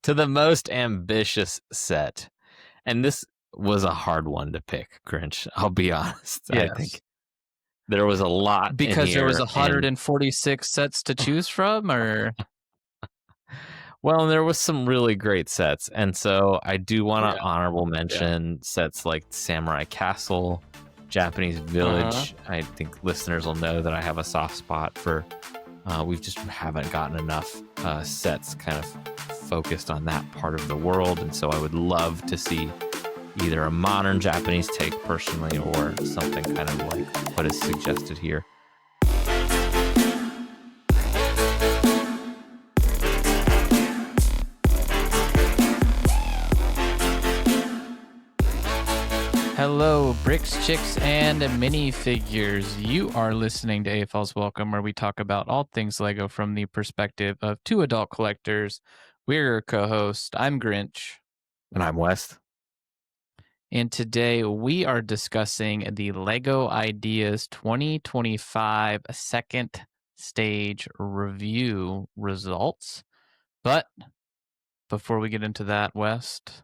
to the most ambitious set. And this was a hard one to pick, Grinch. I'll be honest. Yes. I think there was a lot because in there was here, 146 sets to choose from, or well, there was some really great sets, and so I do want to Yeah. honorable mention sets like Samurai Castle, Japanese Village. I think listeners will know that I have a soft spot for. We just haven't gotten enough sets kind of focused on that part of the world, and so I would love to see either a modern Japanese take personally, or something kind of like what is suggested here. Hello, bricks, chicks, and minifigures. You are listening to AFOLs Welcome, where we talk about all things Lego from the perspective of two adult collectors. We're your co-host. I'm Grinch. And I'm West. And today we are discussing the Lego Ideas 2025 second stage review results. But before we get into that, West,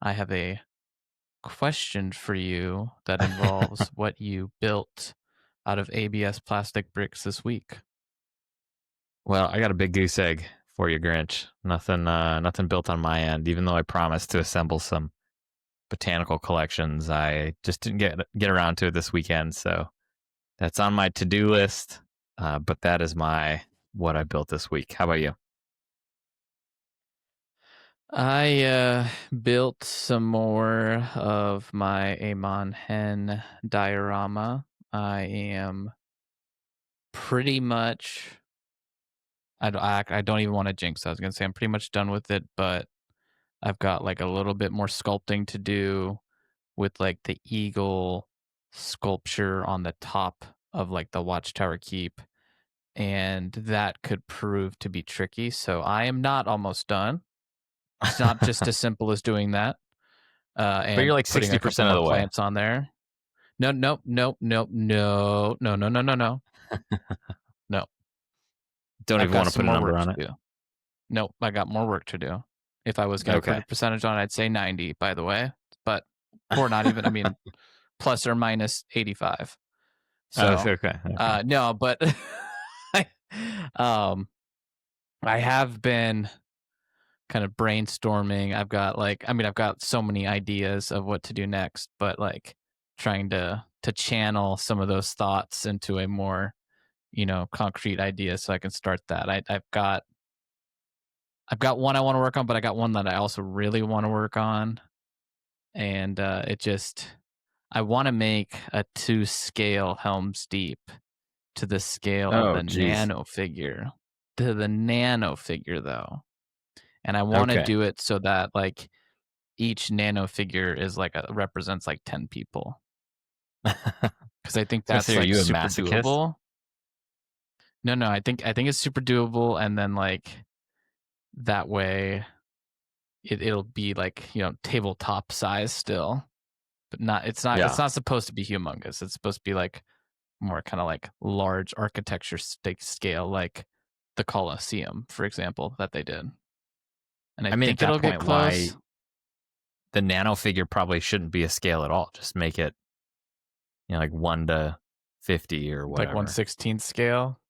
I have a question for you that involves what you built out of ABS plastic bricks this week. Well, I got a big goose egg for you, Grinch. Nothing built on my end, even though I promised to assemble some botanical collections. I just didn't get around to it this weekend, so that's on my to-do list. But that is what I built this week. How about you? I built some more of my Amon Hen diorama. I am pretty much... I don't even want to jinx. I was going to say I'm pretty much done with it, but I've got like a little bit more sculpting to do with like the eagle sculpture on the top of like the Watchtower Keep, and that could prove to be tricky. So I am not almost done. It's not just as simple as doing that. And but you're like putting 60% of the way. Plants on there. No. No. Don't even want to put a number on it. Nope, I got more work to do. If I was going to put a percentage on it, I'd say 90, by the way. But, or not even, I mean, plus or minus 85. So, okay. No, but I have been kind of brainstorming. I've got so many ideas of what to do next, but like trying to channel some of those thoughts into a more, concrete idea so I can start that. I've got one I want to work on, but I got one that I also really want to work on. And I want to make a 2-scale Helm's Deep to the scale of the nano figure. To the nano figure, though. And I want to do it so that like each nano figure is like represents like 10 people. Because I think that's like super doable. No, I think it's super doable, and then like that way it'll be like, tabletop size still, but it's not supposed to be humongous. It's supposed to be like more kind of like large architecture scale, like the Colosseum, for example, that they did. And I mean, think it'll get close. The nano figure probably shouldn't be a scale at all. Just make it, like 1 to 50 or whatever. Like 1/16 scale.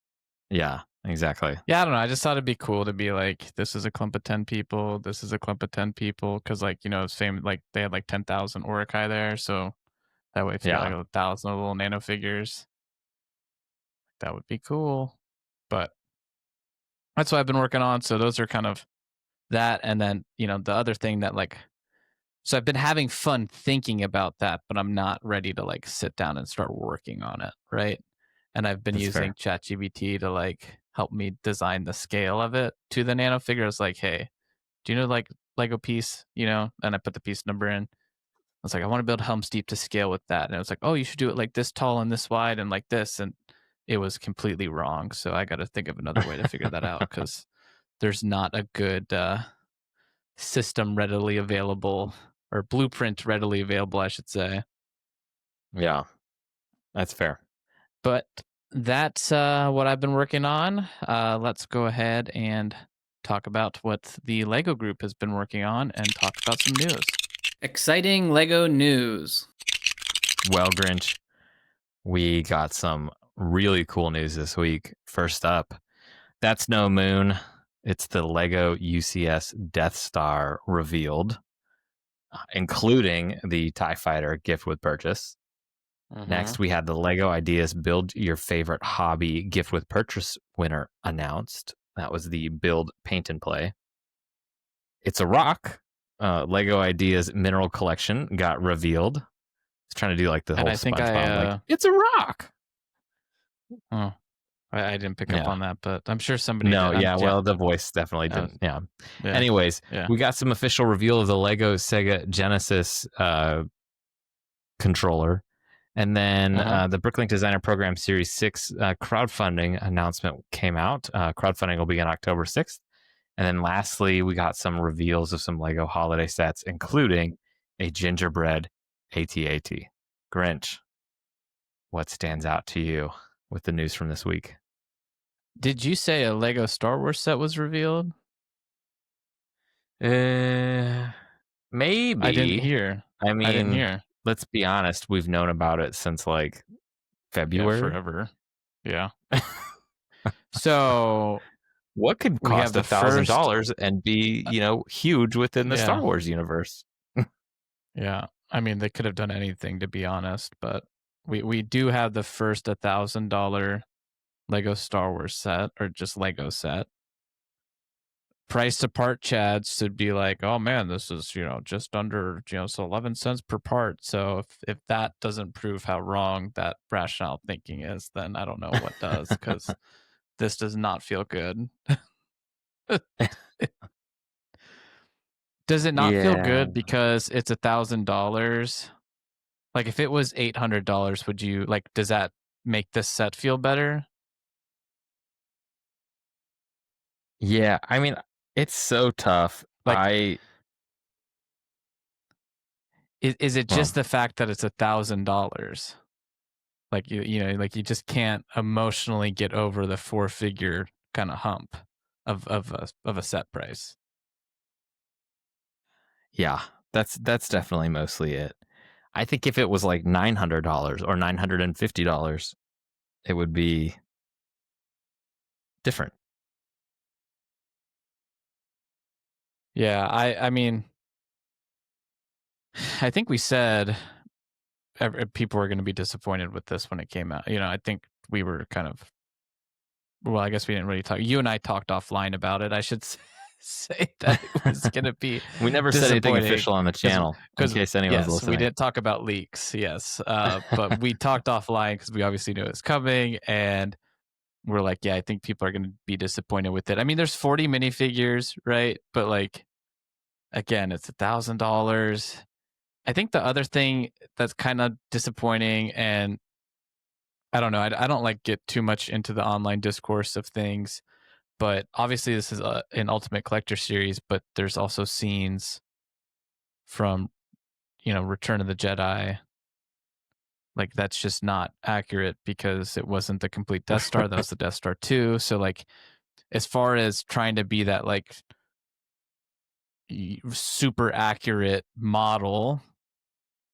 Yeah, exactly. Yeah, I don't know. I just thought it'd be cool to be like, this is a clump of 10 people. This is a clump of 10 people. Because like, same, like they had like 10,000 Orokai there. So that way, if you got like 1,000 little nano figures, that would be cool. But that's what I've been working on. So those are kind of that. And then, the other thing that like, so I've been having fun thinking about that, but I'm not ready to like sit down and start working on it. Right. And I've been using ChatGPT to like help me design the scale of it to the nano figure. I was like, hey, do you know like Lego piece, and I put the piece number in. I was like, I want to build Helm's Deep to scale with that. And it was like, oh, you should do it like this tall and this wide and like this. And it was completely wrong. So I got to think of another way to figure that out, because there's not a good system readily available, or blueprint readily available, I should say. Yeah, that's fair. But that's what I've been working on. Let's go ahead and talk about what the Lego group has been working on and talk about some news. Exciting Lego news. Well, Grinch, we got some really cool news this week. First up, that's no moon. It's the Lego UCS Death Star revealed, including the TIE Fighter gift with purchase. Next, we had the Lego Ideas Build Your Favorite Hobby gift with purchase winner announced. That was the Build, Paint, and Play. It's a rock. Lego Ideas Mineral Collection got revealed. It's trying to do like the whole SpongeBob, like, it's a rock. Oh, I didn't pick up Yeah. on that, but I'm sure somebody No, did. yeah, well, the voice definitely didn't. Yeah. Yeah. Anyways, Yeah. we got some official reveal of the Lego Sega Genesis controller. And then the Bricklink Designer Program Series 6 crowdfunding announcement came out. Crowdfunding will begin October 6th. And then lastly, we got some reveals of some Lego holiday sets, including a gingerbread AT-AT. Grinch, what stands out to you with the news from this week? Did you say a Lego Star Wars set was revealed? Maybe. I didn't hear. I mean, I didn't hear. Let's be honest. We've known about it since like February. Yeah, forever. Yeah. So what could cost $1,000 and be, huge within the Star Wars universe? Yeah. I mean, they could have done anything, to be honest, but we do have the first $1,000 Lego Star Wars set, or just Lego set. Price to part chads should be like, oh man, this is, just under, so 11 cents per part. So if that doesn't prove how wrong that rationale thinking is, then I don't know what does, because this does not feel good. Does it not feel good because it's $1,000? Like if it was $800, would you does that make this set feel better? Yeah, I mean, it's so tough. Is it just the fact that it's $1,000? Like you just can't emotionally get over the 4-figure kind of hump of a set price. Yeah, that's definitely mostly it. I think if it was like $900 or $950, it would be different. Yeah, I mean, I think we said people were going to be disappointed with this when it came out. I think we were kind of, well, I guess we didn't really talk. You and I talked offline about it. I should say that it was going to be we never said anything official on the channel, in case anyone's listening. We didn't talk about leaks, yes. But we talked offline because we obviously knew it was coming, and we're like, yeah, I think people are going to be disappointed with it. I mean, there's 40 minifigures, right? But again, it's $1,000. I think the other thing that's kind of disappointing, and I don't know, I don't get too much into the online discourse of things, but obviously this is an Ultimate Collector series, but there's also scenes from, Return of the Jedi. That's just not accurate because it wasn't the complete Death Star. That was the Death Star 2. So as far as trying to be that super accurate model,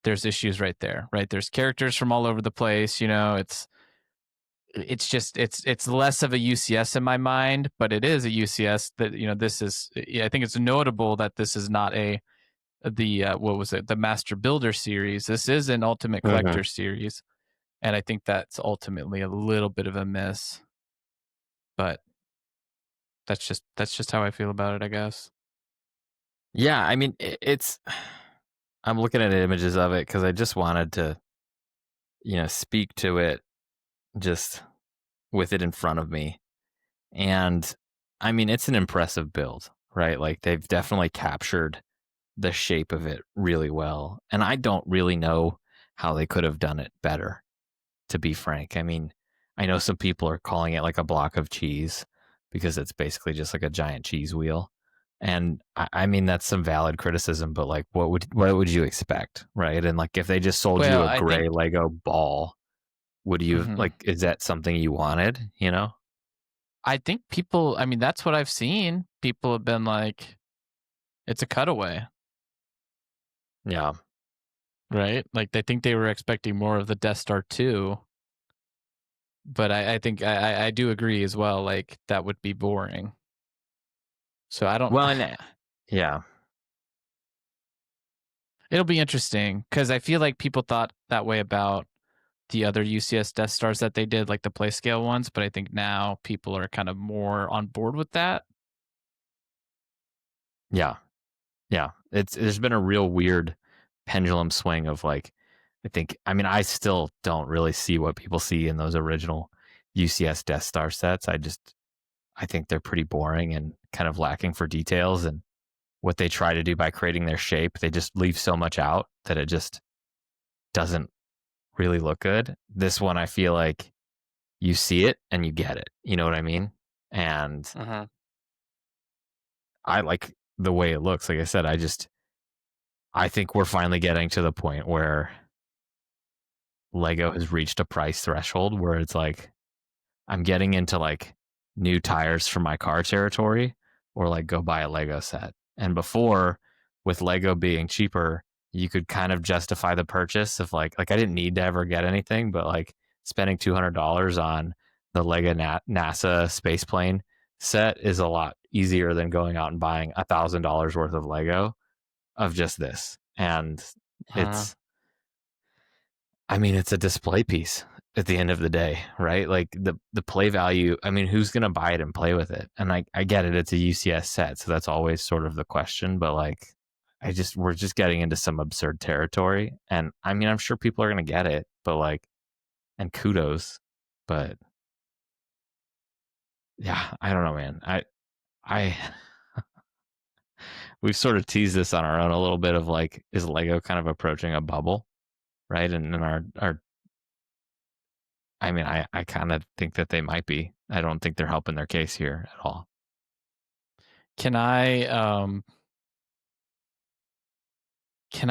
there's issues right there, right? There's characters from all over the place. It's just it's less of a UCS in my mind, but it is a UCS that this is. I think it's notable that this is not what was it, the Master Builder series. This is an Ultimate Collector series, and I think that's ultimately a little bit of a miss. But that's just how I feel about it, I guess. Yeah, I mean, I'm looking at images of it because I just wanted to, speak to it just with it in front of me. And I mean, it's an impressive build, right? They've definitely captured the shape of it really well. And I don't really know how they could have done it better, to be frank. I mean, I know some people are calling it like a block of cheese because it's basically just like a giant cheese wheel. And I mean, that's some valid criticism, but what would you expect, right? And if they just sold you a gray Lego ball, would you is that something you wanted? I think people, I mean, that's what I've seen. People have been like, it's a cutaway, Yeah. right? Like they think they were expecting more of the Death Star 2. But I think I do agree as well. Like that would be boring. So I don't. Well, and yeah. It'll be interesting because I feel like people thought that way about the other UCS Death Stars that they did, like the play scale ones. But I think now people are kind of more on board with that. Yeah. Yeah. There's been a real weird pendulum swing of like, I still don't really see what people see in those original UCS Death Star sets. I think they're pretty boring and kind of lacking for details, and what they try to do by creating their shape, they just leave so much out that it just doesn't really look good. This one, I feel like you see it and you get it. You know what I mean? And I like the way it looks. Like I said, I think we're finally getting to the point where Lego has reached a price threshold where it's like, I'm getting into like new tires for my car territory, or like go buy a Lego set. And before, with Lego being cheaper, you could kind of justify the purchase of like I didn't need to ever get anything, but like spending $200 on the Lego NASA space plane set is a lot easier than going out and buying $1,000 worth of Lego of just this. And it's it's a display piece at the end of the day, right? Like the play value, who's going to buy it and play with it? And I get it. It's a UCS set. So that's always sort of the question, but like, we're just getting into some absurd territory. And I'm sure people are going to get it, but like, and kudos, but yeah, I don't know, man. I, we've sort of teased this on our own a little bit of like, is Lego kind of approaching a bubble? Right. And our I kind of think that they might be. I don't think they're helping their case here at all. Can I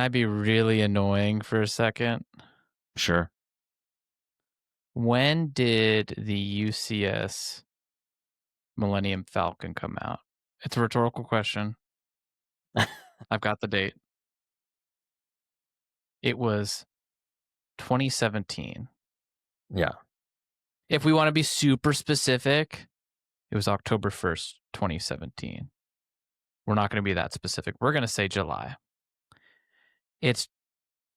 be really annoying for a second? Sure. When did the UCS Millennium Falcon come out? It's a rhetorical question. I've got the date. It was 2017. Yeah. If we want to be super specific, it was October 1st, 2017. We're not going to be that specific. We're going to say July. It's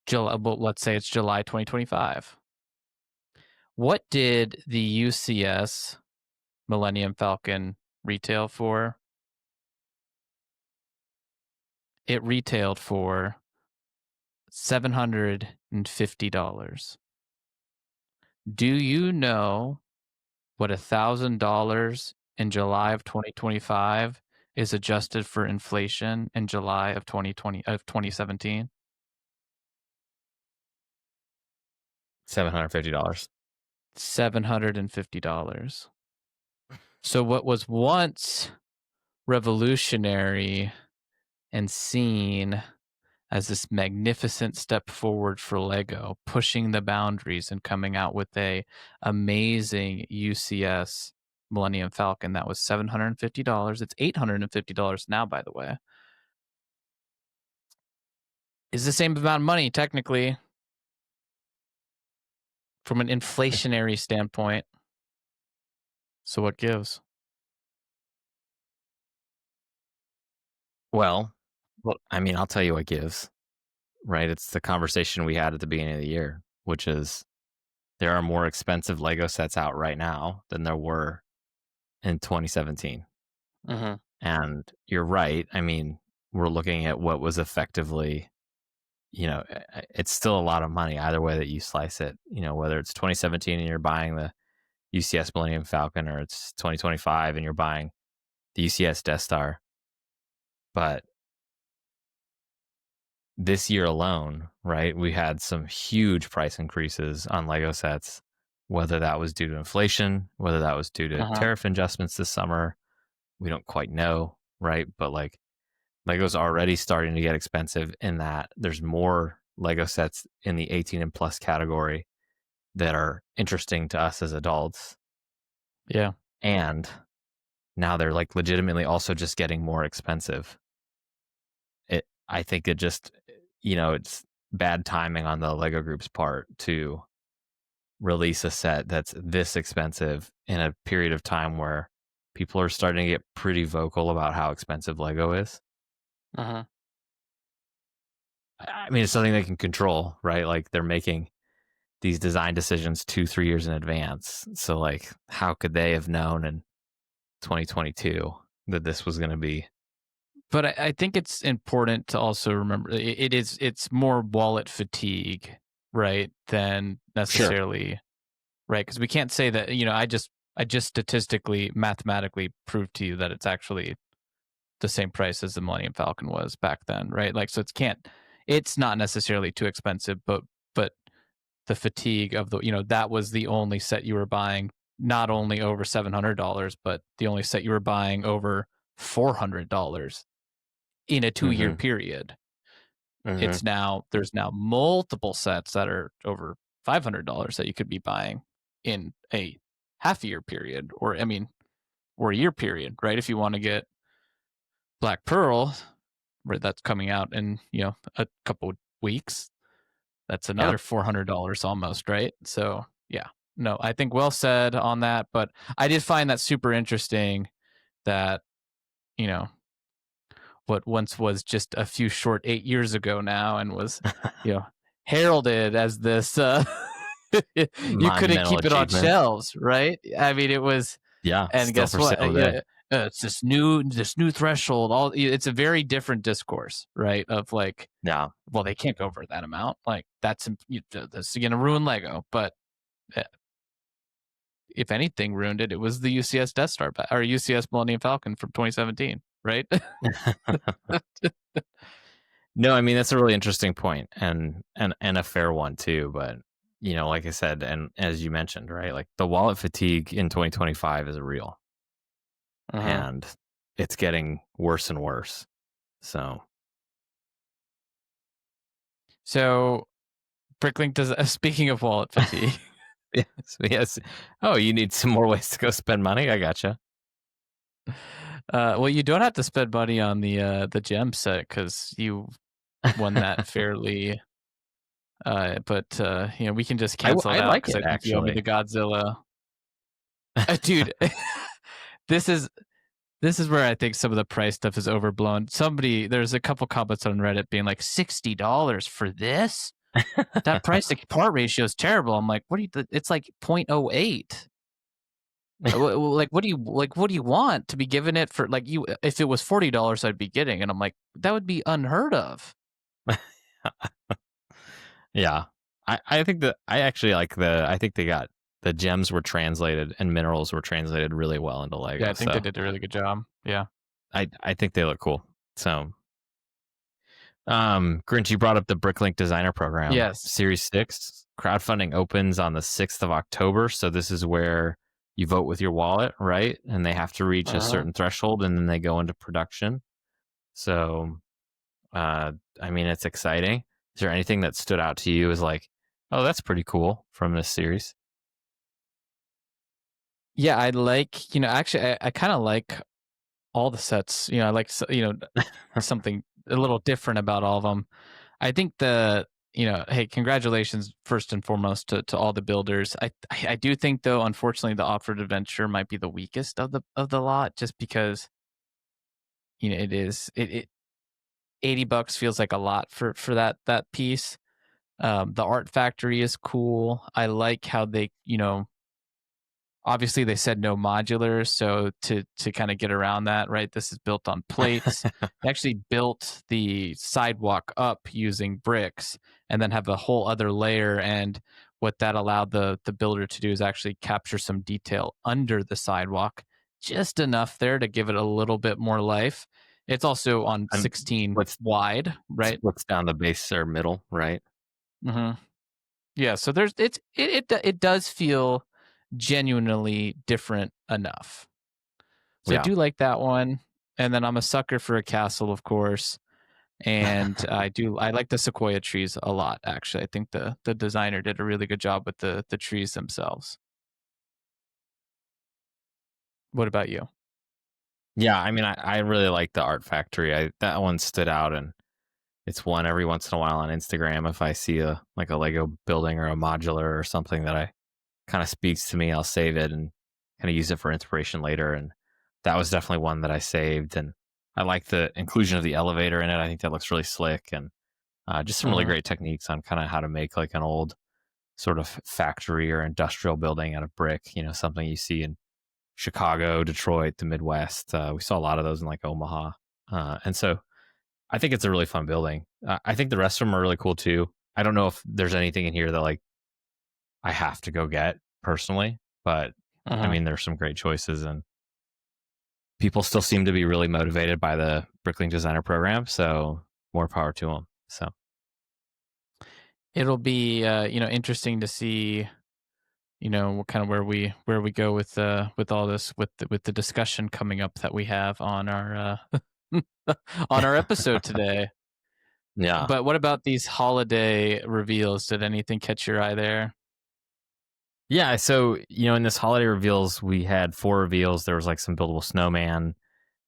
July. Well, let's say it's July 2025. What did the UCS Millennium Falcon retail for? It retailed for $750. Do you know what $1,000 in July of 2025 is adjusted for inflation in July of 2017? $750. $750. So what was once revolutionary and seen as this magnificent step forward for Lego, pushing the boundaries and coming out with a amazing UCS Millennium Falcon that was $750. It's $850 now, by the way. Is the same amount of money technically from an inflationary standpoint. So what gives? Well, I'll tell you what gives, right? It's the conversation we had at the beginning of the year, which is there are more expensive Lego sets out right now than there were in 2017. And you're right. We're looking at what was effectively, it's still a lot of money either way that you slice it, whether it's 2017 and you're buying the UCS Millennium Falcon, or it's 2025 and you're buying the UCS Death Star. But this year alone, right, we had some huge price increases on Lego sets, whether that was due to inflation, whether that was due to tariff adjustments this summer. We don't quite know, right? But like Lego's already starting to get expensive in that there's more Lego sets in the 18 and plus category that are interesting to us as adults. Yeah. and now they're like legitimately also just getting more expensive. I think it just, it's bad timing on the Lego Group's part to release a set that's this expensive in a period of time where people are starting to get pretty vocal about how expensive Lego is. Uh-huh. I mean, it's something they can control, right? Like they're making these design decisions 2-3 years in advance. So like, how could they have known in 2022 that this was going to be? But I think it's important to also remember it's more wallet fatigue, right, than necessarily right, because we can't say that I just statistically mathematically proved to you that it's actually the same price as the Millennium Falcon was back then, right? Like, so it's not necessarily too expensive, but the fatigue of that was the only set you were buying, not only over $700, but the only set you were buying over $400 in a 2-year period. There's now multiple sets that are over $500 that you could be buying in a half-year period, or a year period, right? If you want to get Black Pearl, right, that's coming out in a couple weeks, that's another $400 almost, right? So yeah, no, I think well said on that, but I did find that super interesting that what once was just a few short 8 years ago now and was heralded as this you couldn't Monumental keep it on achievement. shelves, right? I mean, it was, Yeah, and still guess for what? sale today. It's this new threshold. It's a very different discourse, right? Of like, Yeah. well, they can't go over that amount. Like that's going to ruin Lego. But if anything ruined it, it was the UCS Death Star or UCS Millennium Falcon from 2017, right? No, I mean that's a really interesting point and a fair one too. But like I said, and as you mentioned, right, like the wallet fatigue in 2025 is real, and it's getting worse and worse. So Bricklink does. Speaking of wallet fatigue, yes. Oh, you need some more ways to go spend money? I gotcha. Well, you don't have to spend money on the gem set because you won that fairly. But we can just cancel I it out like because it I think you owe me actually. the Godzilla. Dude, this is where I think some of the price stuff is overblown. There's a couple comments on Reddit being like $60 for this. That price to part ratio is terrible. I'm like, it's like 0.08. Like, what do you want to be given it for? Like, if it was $40, I'd be getting, and I'm like, that would be unheard of. Yeah. I think that I actually like I think they got the gems were translated and minerals were translated really well into Lego. Yeah, I think they did a really good job. Yeah. I think they look cool. So Grinch, you brought up the Bricklink Designer Program. Yes. Series 6 crowdfunding opens on the 6th of October. So this is where you vote with your wallet, right? And they have to reach a certain threshold and then they go into production. So, I mean, it's exciting. Is there anything that stood out to you as like, oh, that's pretty cool from this series? Yeah, I like, actually, I kind of like all the sets. I like, something a little different about all of them. I think hey, congratulations first and foremost to all the builders. I do think though, unfortunately, the Off-Road Adventure might be the weakest of the lot, just because it is $80 feels like a lot for that piece. The art factory is cool. I like how they obviously they said no modular, so to kind of get around that, right, this is built on plates. They actually built the sidewalk up using bricks and then have a whole other layer, and what that allowed the builder to do is actually capture some detail under the sidewalk, just enough there to give it a little bit more life. It's also on 16 wide, right? What's down the base or middle, right? Yeah, so it does feel genuinely different enough. So I do like that one. And then I'm a sucker for a castle, of course. And I like the sequoia trees a lot, actually. I think the designer did a really good job with the trees themselves. What about you? Yeah, I mean, I really like the Art Factory. That one stood out, and it's one every once in a while on Instagram. If I see a Lego building or a modular or something that I kind of speaks to me, I'll save it and kind of use it for inspiration later. And that was definitely one that I saved. And I like the inclusion of the elevator in it. I think that looks really slick, and just some really great techniques on kind of how to make like an old sort of factory or industrial building out of brick. Something you see in Chicago, Detroit, the Midwest. We saw a lot of those in like Omaha. And so I think it's a really fun building. I think the rest of them are really cool too. I don't know if there's anything in here that like I have to go get personally, but I mean, there's some great choices, and people still seem to be really motivated by the Bricklink Designer Program. So more power to them. So It'll be interesting to see what kind of where we go with all this with the discussion coming up that we have on our on our episode today. Yeah. But what about these holiday reveals? Did anything catch your eye there? Yeah. So, in this holiday reveals, we had 4 reveals. There was like some buildable snowman.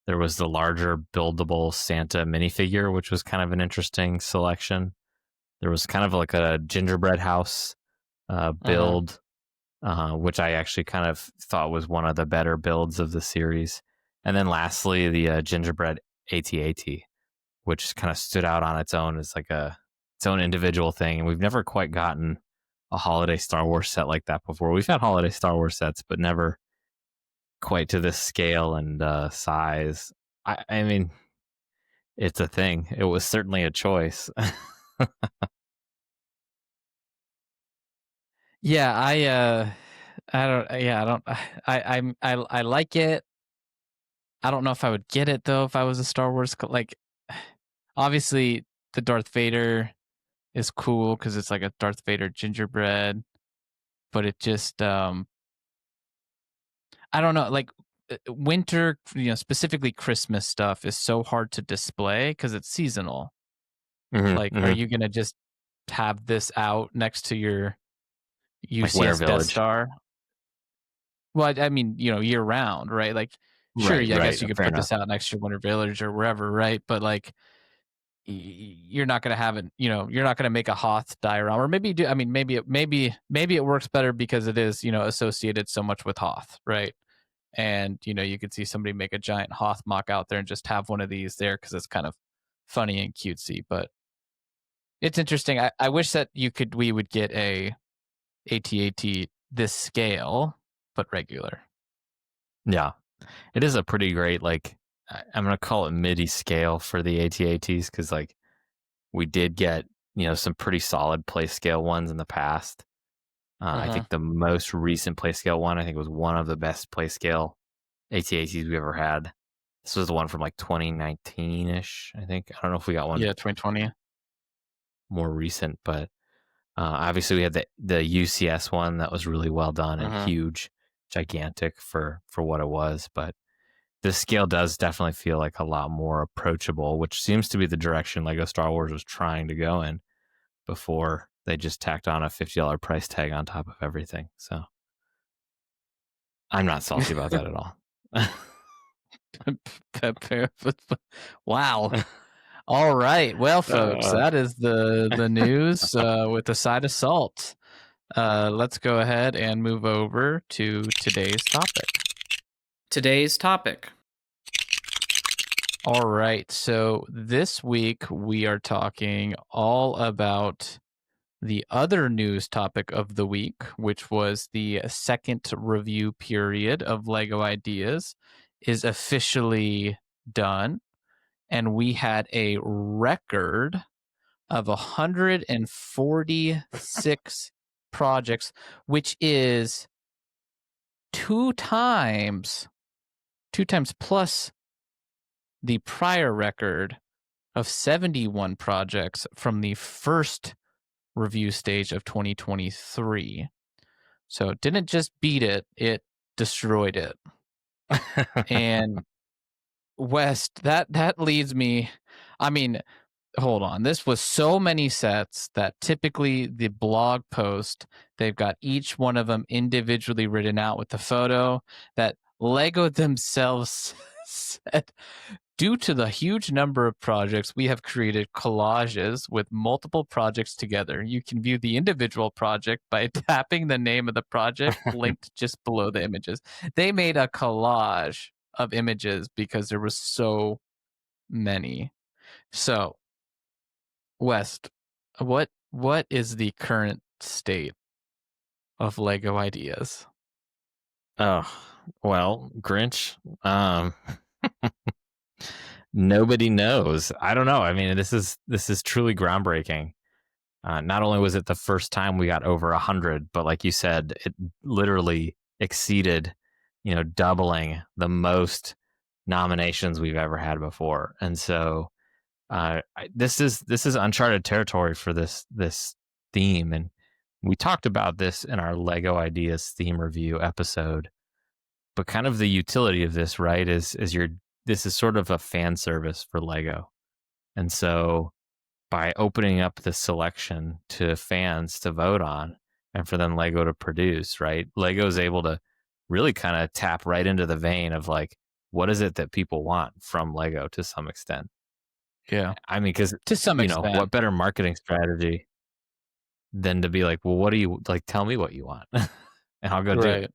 There was the larger buildable Santa minifigure, which was kind of an interesting selection. There was kind of like a gingerbread house build, which I actually kind of thought was one of the better builds of the series. And then lastly, the gingerbread AT-AT, which kind of stood out on its own as like its own individual thing. And we've never quite gotten a holiday Star Wars set like that before. We've had holiday Star Wars sets, but never quite to this scale and size. I mean, it's a thing. It was certainly a choice. Yeah, I like it. I don't know if I would get it though if I was a Star Wars like obviously the Darth Vader is cool cuz it's like a Darth Vader gingerbread, but it just I don't know, like winter, specifically Christmas stuff is so hard to display cuz it's seasonal. Like are you going to just have this out next to your Like Winter UCS Death Village. Star? Well, I mean, year round, right? Like, sure, Right, yeah, I guess right. you could Fair put enough. this out next to Winter Village or wherever, right? But like, you're not gonna have it. You're not gonna make a Hoth diorama, or maybe you do. I mean, maybe it works better because it is associated so much with Hoth, right? And you could see somebody make a giant Hoth mock out there and just have one of these there because it's kind of funny and cutesy. But it's interesting. I wish that we would get a AT-AT this scale, but regular. Yeah. It is a pretty great, like, I'm going to call it MIDI scale for the AT-ATs because, like, we did get, some pretty solid play scale ones in the past. I think the most recent play scale one, I think, was one of the best play scale AT-ATs we've ever had. This was the one from like 2019-ish, I think. I don't know if we got one 2020. more recent, but obviously we had the UCS one that was really well done and huge, gigantic for what it was. But this scale does definitely feel like a lot more approachable, which seems to be the direction Lego Star Wars was trying to go in before they just tacked on a $50 price tag on top of everything. So I'm not salty about that at all. Wow. All right. Well, folks, that is the news with a side of salt. Let's go ahead and move over to today's topic. Today's topic. All right. So this week we are talking all about the other news topic of the week, which was the second review period of Lego Ideas is officially done. And we had a record of 146 projects, which is two times plus the prior record of 71 projects from the first review stage of 2023. So it didn't just beat it, it destroyed it. And West, that leads me, I mean, hold on. This was so many sets that typically the blog post, they've got each one of them individually written out with the photo, that Lego themselves said, due to the huge number of projects, we have created collages with multiple projects together. You can view the individual project by tapping the name of the project linked just below the images. They made a collage of images because there was so many. So, West, what is the current state of Lego ideas? Oh, well, Grinch. Nobody knows. I don't know. I mean, this is truly groundbreaking. Not only was it the first time we got over 100, but like you said, it literally exceeded, doubling the most nominations we've ever had before. And so this is uncharted territory for this theme. And we talked about this in our Lego Ideas theme review episode. But kind of the utility of this, right, is this is sort of a fan service for Lego. And so by opening up the selection to fans to vote on and for then Lego to produce, right? Lego is able to really kind of tap right into the vein of like, what is it that people want from Lego to some extent? Yeah. I mean, because to some extent, what better marketing strategy than to be like, well, what do you like? Tell me what you want and I'll go do it.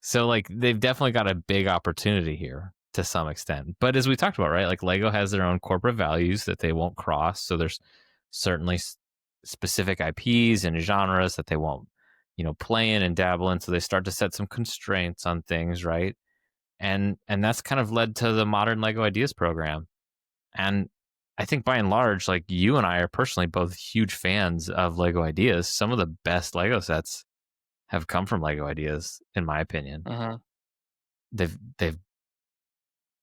So like they've definitely got a big opportunity here to some extent. But as we talked about, right, like Lego has their own corporate values that they won't cross. So there's certainly specific IPs and genres that they won't, play in and dabble in. So they start to set some constraints on things, right? And that's kind of led to the modern Lego Ideas program. And I think by and large, like you and I are personally both huge fans of Lego Ideas. Some of the best Lego sets have come from Lego Ideas, in my opinion. They've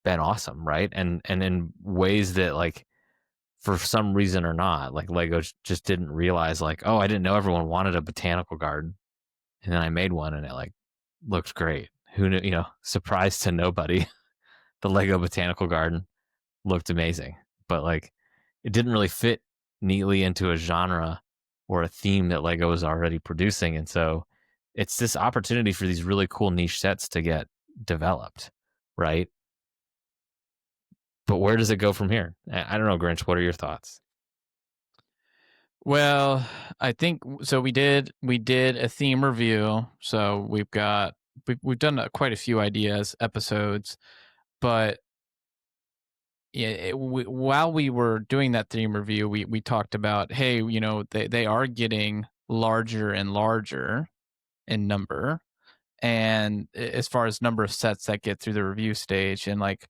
been awesome, right? And in ways that, like, for some reason or not, like Lego just didn't realize, like, oh, I didn't know everyone wanted a botanical garden, and then I made one, and it like looked great. Who knew? Surprise to nobody. The Lego botanical garden looked amazing, but like it didn't really fit neatly into a genre or a theme that Lego was already producing, and so it's this opportunity for these really cool niche sets to get developed, right? But where does it go from here? I don't know, Grinch. What are your thoughts? Well, I think so. We did a theme review, so we've done quite a few ideas episodes, but yeah, while we were doing that theme review, we talked about, hey, they are getting larger and larger in number, and as far as number of sets that get through the review stage, and like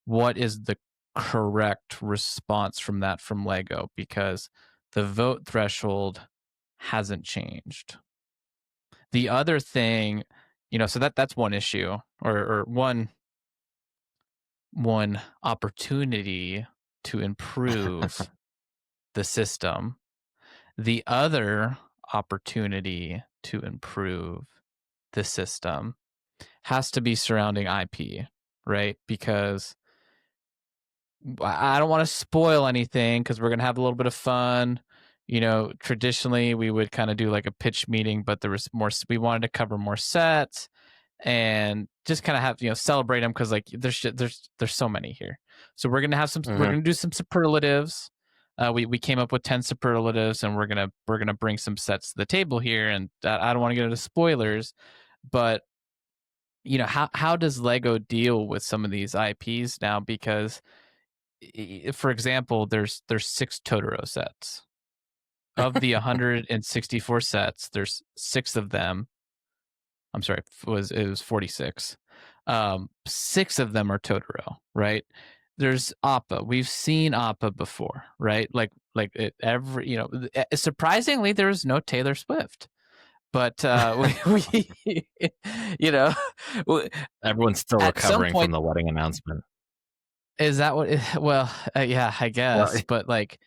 what is the correct response from that from Lego, because the vote threshold hasn't changed. The other thing, so that's one issue, or one opportunity to improve the system. The other opportunity to improve the system has to be surrounding IP, right? Because I don't want to spoil anything because we're going to have a little bit of fun. Traditionally we would kind of do like a pitch meeting, but there was more, we wanted to cover more sets and just kind of have, celebrate them because like there's so many here. So we're going to have some, we're going to do some superlatives. We came up with 10 superlatives, and we're going to bring some sets to the table here. And I don't want to get into spoilers, but how does Lego deal with some of these IPs now? Because for example, there's 6 Totoro sets. Of the 164 sets, there's 6 of them. I'm sorry, it was 46. 6 of them are Totoro, right? There's Appa. We've seen Appa before, right? Like surprisingly, there's no Taylor Swift. But we everyone's still recovering from the wedding announcement. Is that what? Well, yeah, I guess. Well, but like,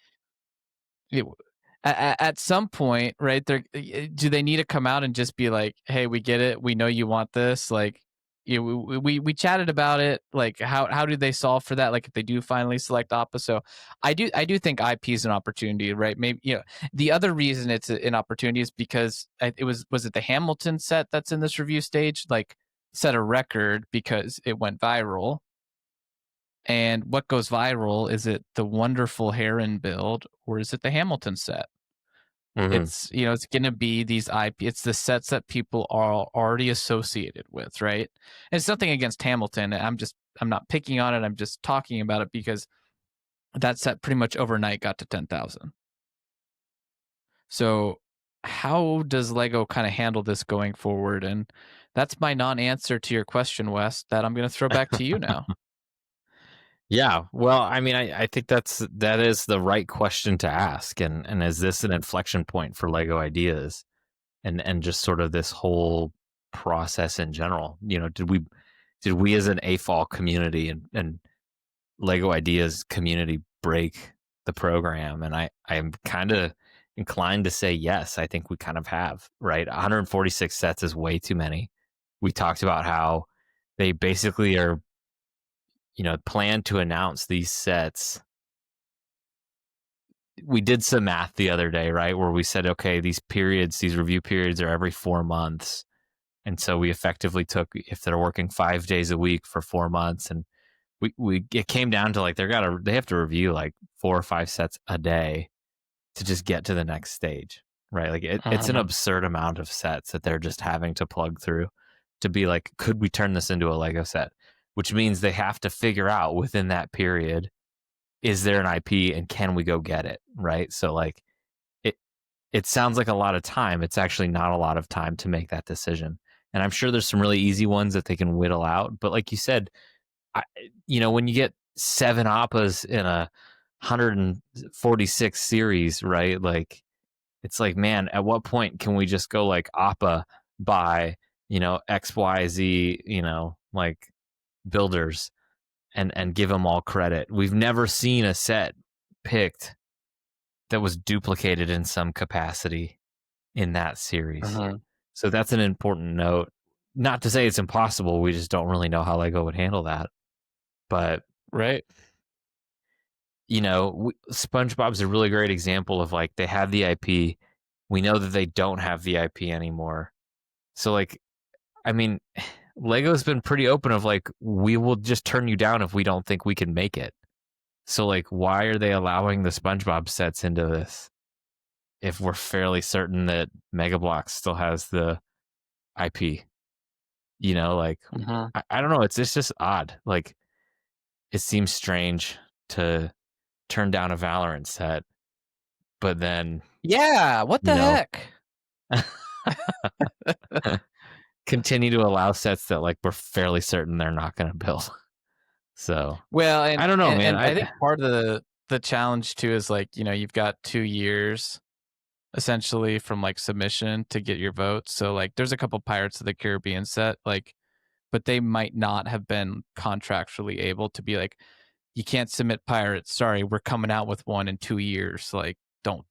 at some point, right? Do they need to come out and just be like, "Hey, we get it. We know you want this." Like, we chatted about it. Like, how do they solve for that? Like, if they do finally select Appa. So I do think IP is an opportunity, right? Maybe the other reason it's an opportunity is because it was it the Hamilton set that's in this review stage? Like, set a record because it went viral. And what goes viral? Is it the wonderful Heron build or is it the Hamilton set? Mm-hmm. It's going to be these IP. It's the sets that people are already associated with, right? And it's nothing against Hamilton. I'm not picking on it. I'm just talking about it because that set pretty much overnight got to 10,000. So how does Lego kind of handle this going forward? And that's my non-answer to your question, Wes, that I'm going to throw back to you now. Yeah, well, I mean, I think that is the right question to ask, and is this an inflection point for Lego ideas, and just sort of this whole process in general? Did we as an AFOL community and Lego ideas community break the program? And I'm kind of inclined to say yes. I think we kind of have, right? 146 sets is way too many. We talked about how they basically are plan to announce these sets. We did some math the other day, right? Where we said, okay, these review periods are every 4 months. And so we effectively took, if they're working 5 days a week for 4 months, and it came down to like, they have to review like 4 or 5 sets a day to just get to the next stage, right? Like it's an absurd amount of sets that they're just having to plug through to be like, could we turn this into a Lego set? Which means they have to figure out within that period, is there an IP and can we go get it, right? So like it sounds like a lot of time. It's actually not a lot of time to make that decision. And I'm sure there's some really easy ones that they can whittle out. But like you said, when you get 7 APAs in a 146 series, right? Like it's like, man, at what point can we just go like APA by, XYZ, like builders and give them all credit? We've never seen a set picked that was duplicated in some capacity in that series. So that's an important note. Not to say it's impossible. We just don't really know how Lego would handle that. But right. SpongeBob's a really great example of like, they have the IP. We know that they don't have the IP anymore. So like, I mean, Lego's been pretty open of like, we will just turn you down if we don't think we can make it. So like, why are they allowing the SpongeBob sets into this if we're fairly certain that Mega Bloks still has the IP? I don't know. It's just odd. Like, it seems strange to turn down a Valorant set, but then Yeah, what the heck? Continue to allow sets that like we're fairly certain they're not going to build. So well, and I don't know, man. And I think part of the challenge too is like, you've got 2 years essentially from like submission to get your vote. So like, there's a couple Pirates of the Caribbean set, like, but they might not have been contractually able to be like, you can't submit Pirates. Sorry, we're coming out with one in 2 years. Like, don't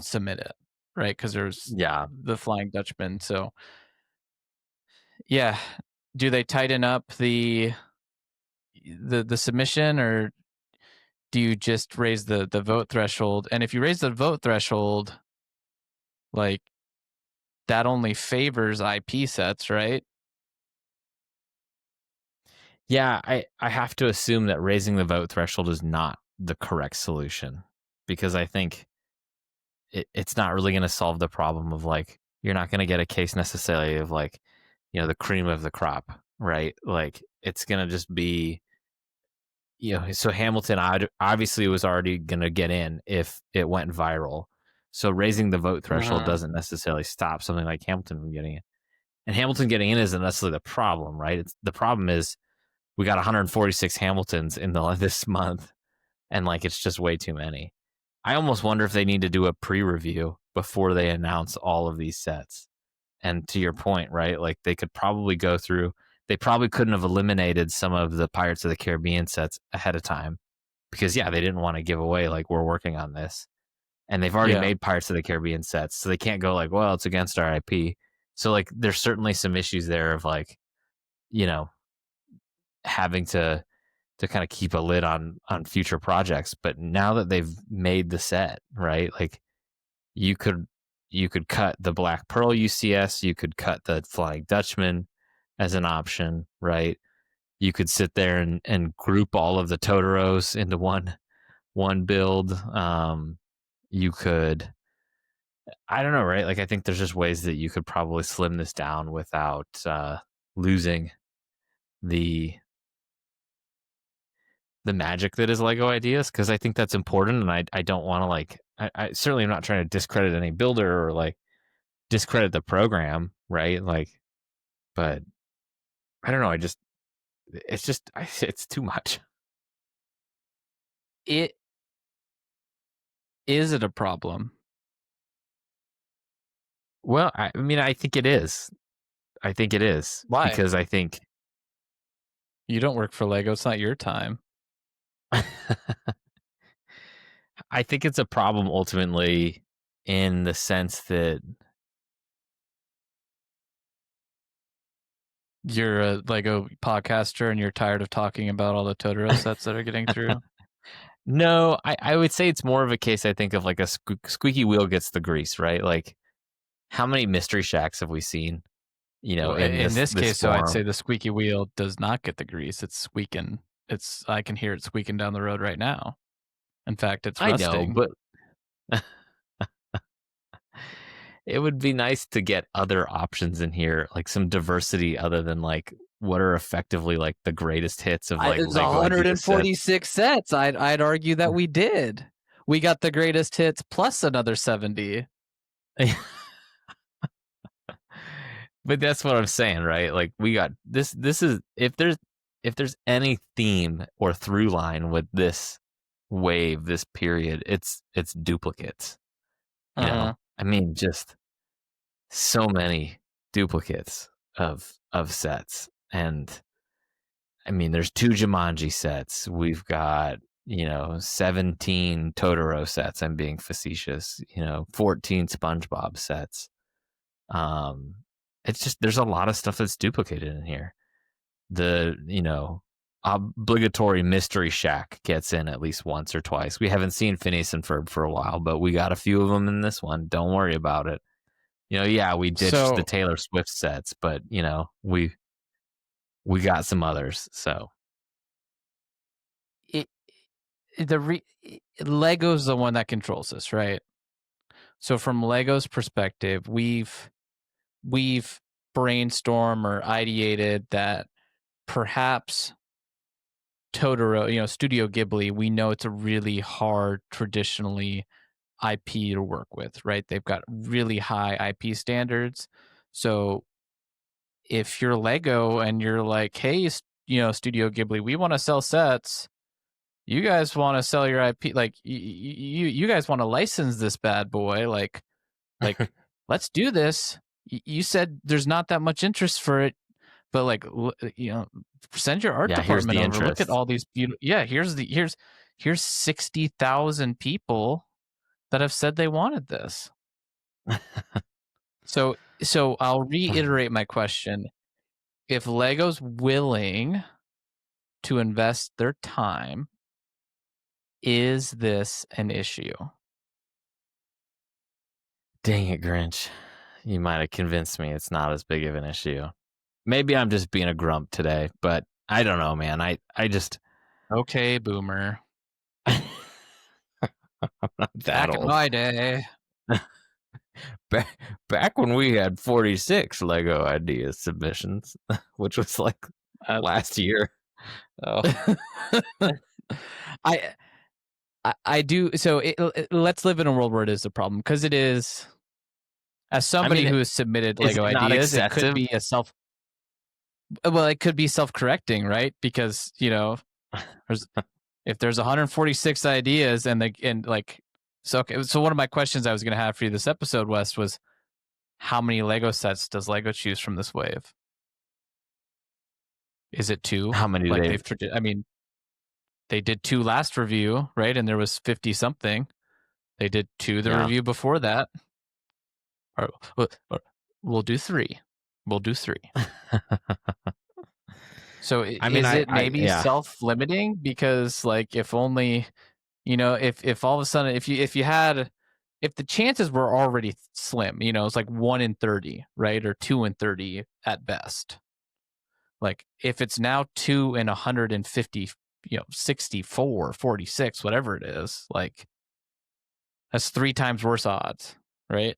submit it, right? Because there's the Flying Dutchman. So yeah, do they tighten up the submission, or do you just raise the vote threshold? And if you raise the vote threshold, like, that only favors IP sets, right? Yeah, I have to assume that raising the vote threshold is not the correct solution, because I think it's not really going to solve the problem of like, you're not going to get a case necessarily of like, the cream of the crop, right? Like, it's going to just be, so Hamilton obviously was already going to get in if it went viral. So raising the vote threshold doesn't necessarily stop something like Hamilton from getting in. And Hamilton getting in isn't necessarily the problem, right? The problem is we got 146 Hamiltons in this month, and like, it's just way too many. I almost wonder if they need to do a pre-review before they announce all of these sets. And to your point, right? Like, they could probably go through. They probably couldn't have eliminated some of the Pirates of the Caribbean sets ahead of time because, they didn't want to give away like, we're working on this. And they've already made Pirates of the Caribbean sets, so they can't go like, well, it's against our IP. So like, there's certainly some issues there of like, having to kind of keep a lid on future projects. But now that they've made the set, right? Like, you could cut the Black Pearl UCS, you could cut the Flying Dutchman, as an option, right? You could sit there and group all of the Totoros into one build. You could, I don't know, right? Like I think there's just ways that you could probably slim this down without losing the magic that is Lego ideas, because I think that's important, and I don't want to like I certainly am not trying to discredit any builder or like discredit the program, right? Like, but I don't know. It's too much. Is it a problem? Well, I mean, I think it is. Why? Because I think You don't work for Lego. It's not your time. I think it's a problem ultimately in the sense that You're a Lego podcaster and you're tired of talking about all the Totoro sets that are getting through. no, I would say it's more of a case, I think, of like a squeaky wheel gets the grease, right? Like, how many mystery shacks have we seen? You know, Well, in this case, so form? I'd say the squeaky wheel does not get the grease. It's squeaking. I can hear it squeaking down the road right now. In fact, it's rusting. I know, but it would be nice to get other options in here, like some diversity other than like what are effectively like the greatest hits of like It's Lego 146 sets. I'd argue that we did. We got the greatest hits plus another 70. But that's what I'm saying, right? Like we got this is if there's any theme or through line with this wave, this period, it's duplicates. You know? I mean, just so many duplicates of sets. And I mean, there's 2 Jumanji sets. We've got, 17 Totoro sets. I'm being facetious. 14 SpongeBob sets. It's just there's a lot of stuff that's duplicated in here. The obligatory mystery shack gets in at least once or twice. We haven't seen Phineas and Ferb for a while, but we got a few of them in this one. Don't worry about it. Yeah, we ditched the Taylor Swift sets, but we got some others. So Lego's the one that controls this, right? So from Lego's perspective, we've brainstormed or ideated that perhaps Totoro, Studio Ghibli, we know it's a really hard traditionally IP to work with, right? They've got really high IP standards. So if you're Lego and you're like, hey, Studio Ghibli, we want to sell sets. You guys want to sell your IP, like you guys want to license this bad boy, like let's do this. You said there's not that much interest for it, but like send your art department over. Interest. Look at all these beautiful. Yeah, here's 60,000 people that have said they wanted this. So I'll reiterate my question. If Lego's willing to invest their time, is this an issue? Dang it, Grinch. You might have convinced me it's not as big of an issue. Maybe I'm just being a grump today, but I don't know, man. I just... Okay, boomer. I'm not that Back old. in my day. Back when we had 46 Lego idea submissions, which was like last year. Oh. I do. So let's live in a world where it is a problem, because it is. As somebody who has submitted Lego ideas, it could be it could be self-correcting, right? Because if there's 146 ideas so one of my questions I was going to have for you this episode, West, was how many Lego sets does Lego choose from this wave? Is it 2? How many? They did 2 last review, right? And there was 50 something. They did 2 the review before that. Or we'll do 3. We'll do 3. So is it maybe self-limiting? Because like if only, if all of a sudden, if the chances were already slim, it's like 1 in 30, right? Or 2 in 30 at best. Like if it's now 2 in 150, 64, 46, whatever it is, like that's 3 times worse odds, right?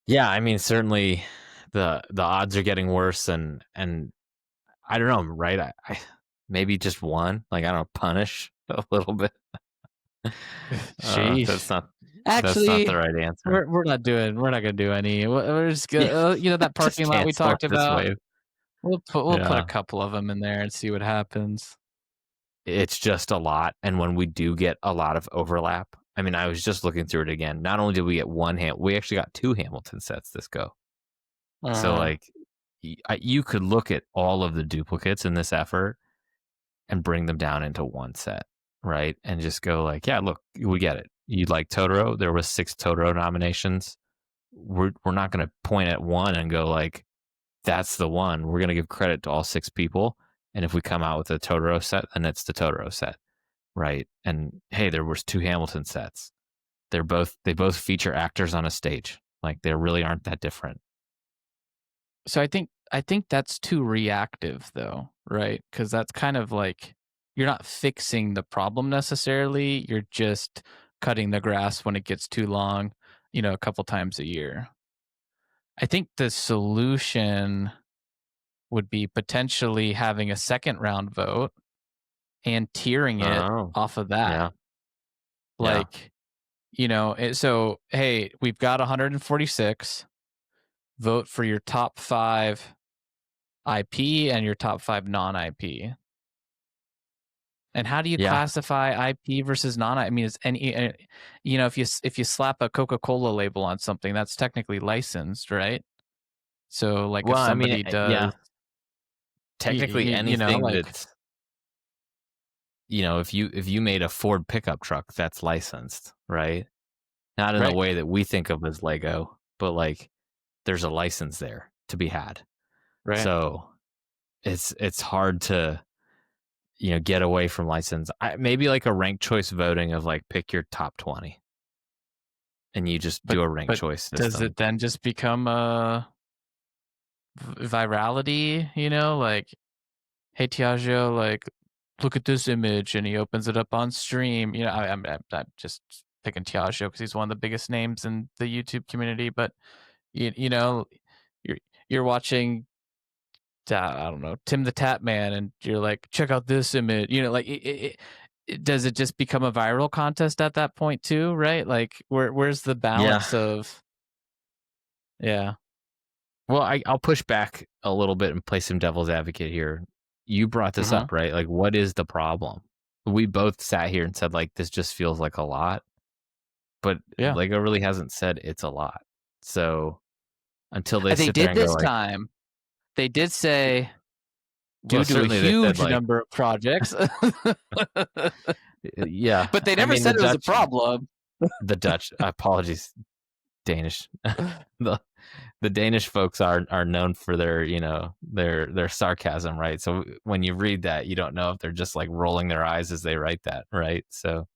Yeah, I mean, certainly the odds are getting worse, and I don't know, right? I maybe just one, like, I don't know, punish a little bit. Sheesh. That's not the Actually, right answer. we're not gonna do any. We're just Yeah, gonna, that just parking lot we cancel talked this about. wave. We'll put a Yeah, couple of them in there and see what happens. it's just a lot, and when we do get a lot of overlap, I mean, I was just looking through it again. Not only did we get we actually got 2 Hamilton sets this go. So, like, you could look at all of the duplicates in this effort and bring them down into one set, right? And just go like, yeah, look, we get it. You like Totoro? There was 6 Totoro nominations. We're not going to point at one and go like, that's the one. We're going to give credit to all 6 people. And if we come out with a Totoro set, then it's the Totoro set, right? And hey, there was 2 Hamilton sets. They both feature actors on a stage. Like, they really aren't that different. So I think that's too reactive though, right? Because that's kind of like you're not fixing the problem necessarily. You're just cutting the grass when it gets too long, a couple times a year. I think the solution would be potentially having a second round vote and tiering it Oh, off of that. yeah. Yeah. Like, so hey, we've got 146. Vote for your top 5 IP and your top 5 non-IP. And how do you Yeah. classify IP versus non-IP? I mean, it's any, if you slap a Coca-Cola label on something, that's technically licensed, right? So, like, if Well, I mean, somebody yeah. does, Technically anything like, that's, if you made a Ford pickup truck, that's licensed, right? Not in the right, way that we think of as Lego, but like there's a license there to be had. right. So it's hard to get away from license. Maybe like a ranked choice voting of like pick your top 20, and you just do a ranked But choice does system. it then just become a virality? Like, hey Tiago, like, look at this image, and he opens it up on stream. I'm just picking Tiago because he's one of the biggest names in the YouTube community. But you're you're watching, I don't know, Tim the Tap Man, and you're like, check out this image. Like, does it just become a viral contest at that point too? Right? Like, where's the Yeah. balance of? Yeah. Well, I'll push back a little bit and play some devil's advocate here. You brought this Mhm. up, right? Like, what is the problem? We both sat here and said, like, this just feels like a lot, but Yeah. Lego really hasn't said it's a lot. So until they They sit there did and go, this like, time. They did say, well, due to a certainly they said, huge like, number of projects. yeah. But they I never mean, the said it was a Dutch, problem. apologies, Danish. The Danish folks are known for their their sarcasm, right? So when you read that, you don't know if they're just like rolling their eyes as they write that, right? So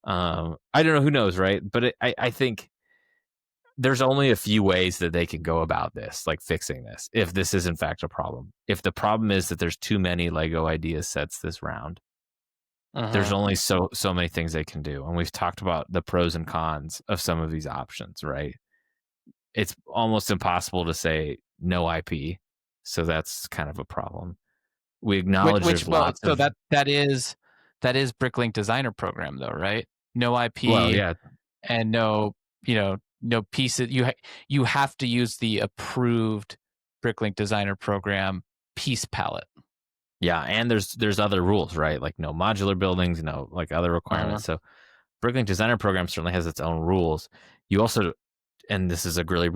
I don't know, who knows, right? But I think there's only a few ways that they can go about this, like fixing this, if this is in fact a problem. If the problem is that there's too many Lego idea sets this round, there's only so many things they can do, and we've talked about the pros and cons of some of these options, right? It's almost impossible to say no IP, so that's kind of a problem. We acknowledge Which there's well, lots so of, that is Bricklink Designer Program though, right? No well, IP yeah, and no pieces. You have to use the approved Bricklink Designer Program piece palette. yeah, and there's other rules, right? Like no modular buildings, no like other requirements. So Bricklink Designer Program certainly has its own rules. You also, and this is a really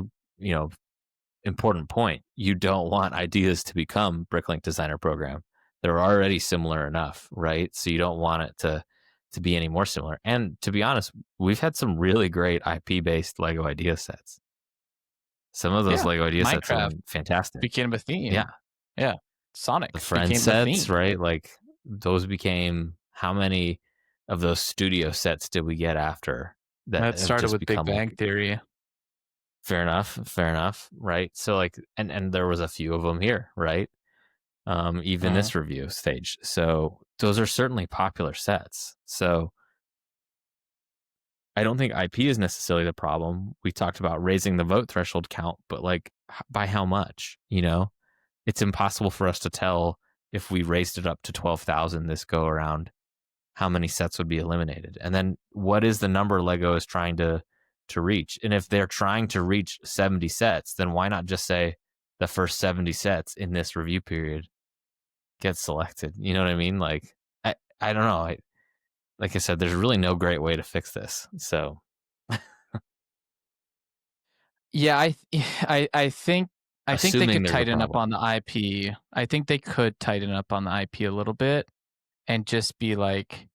important point, you don't want ideas to become Bricklink Designer Program. They're already similar enough, right? So you don't want it to be any more similar. And to be honest, we've had some really great IP based Lego idea sets. Some of those Yeah, Lego idea sets have Minecraft been fantastic. became a theme. Yeah, Yeah, the Sonic friend became the sets, theme. right? Like those became, how many of those studio sets did we get after that That have started just with Big become like Bang Theory. Fair enough, right? So like, and there was a few of them here, right? Even Uh, this review stage. So those are certainly popular sets. So I don't think IP is necessarily the problem. We talked about raising the vote threshold count, but like by how much? You know, it's impossible for us to tell if we raised it up to 12,000 this go around, how many sets would be eliminated, and then what is the number Lego is trying to reach? And if they're trying to reach 70 sets, then why not just say the first 70 sets in this review period get selected? You know what I mean? Like I don't know. Like I said, there's really no great way to fix this. So yeah, I think they assuming could there's a tighten up problem. on the IP. I think they could tighten up on the IP a little bit and just be like,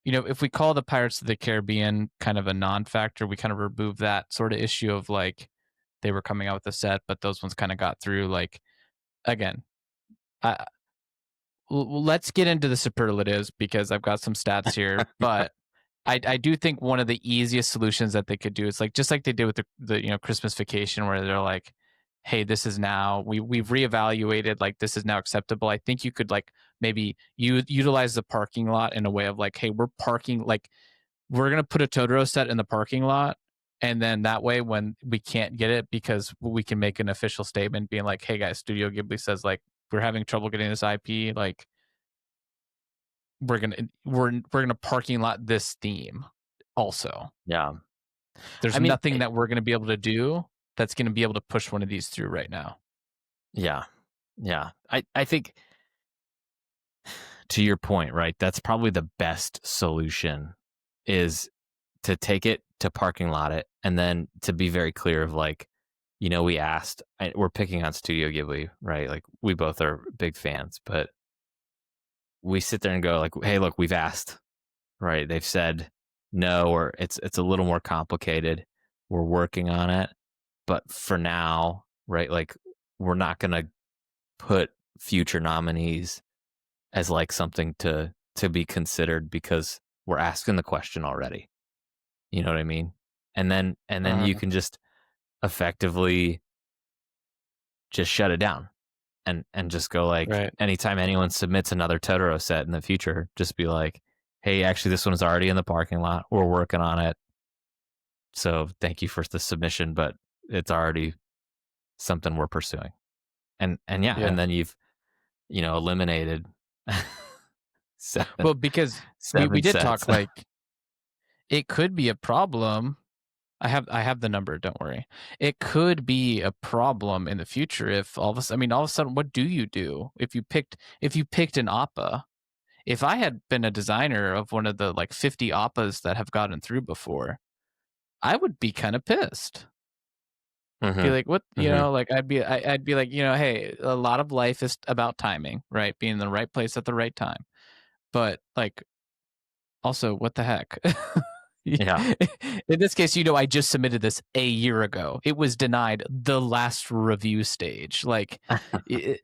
if we call the Pirates of the Caribbean kind of a non-factor, we kind of remove that sort of issue of like they were coming out with a set, but those ones kind of got through. Like again, I, let's get into the superlatives because I've got some stats here, but I do think one of the easiest solutions that they could do is like just like they did with the Christmas Vacation, where they're like, hey, this is now we've reevaluated, like this is now acceptable. I think you could like maybe utilize the parking lot in a way of like, hey, we're gonna put a Totoro set in the parking lot, and then that way when we can't get it, because we can make an official statement being like, hey guys, Studio Ghibli says like we're having trouble getting this IP, like we're gonna parking lot this theme also. Yeah. There's I mean, nothing that we're gonna be able to do that's gonna be able to push one of these through right now. yeah. Yeah. I think to your point, right? That's probably the best solution is to take it to parking lot it, and then to be very clear of like, we asked, we're picking on Studio Ghibli, right? Like we both are big fans, but we sit there and go like, hey, look, we've asked, right? They've said no, or it's a little more complicated. We're working on it, but for now, right? Like we're not going to put future nominees as like something to be considered because we're asking the question already. You know what I mean? And then you can just effectively just shut it down and just go like Right. anytime anyone submits another Totoro set in the future, just be like, hey, actually this one's already in the parking lot. We're working on it. So thank you for the submission, but it's already something we're pursuing. And yeah, and Yeah. then you've eliminated seven Well, because we seven did talk sets. like it could be a problem. I have the number, don't worry. It could be a problem in the future if all of a sudden, what do you do if you picked an APA? If I had been a designer of one of the like 50 APAs that have gotten through before, I would be kind of pissed. Be Mm-hmm. like, what, Mm-hmm. like I'd be like, hey, a lot of life is about timing, right? Being in the right place at the right time. But like, also, what the heck? Yeah. In this case, I just submitted this a year ago. It was denied the last review stage. Like, it's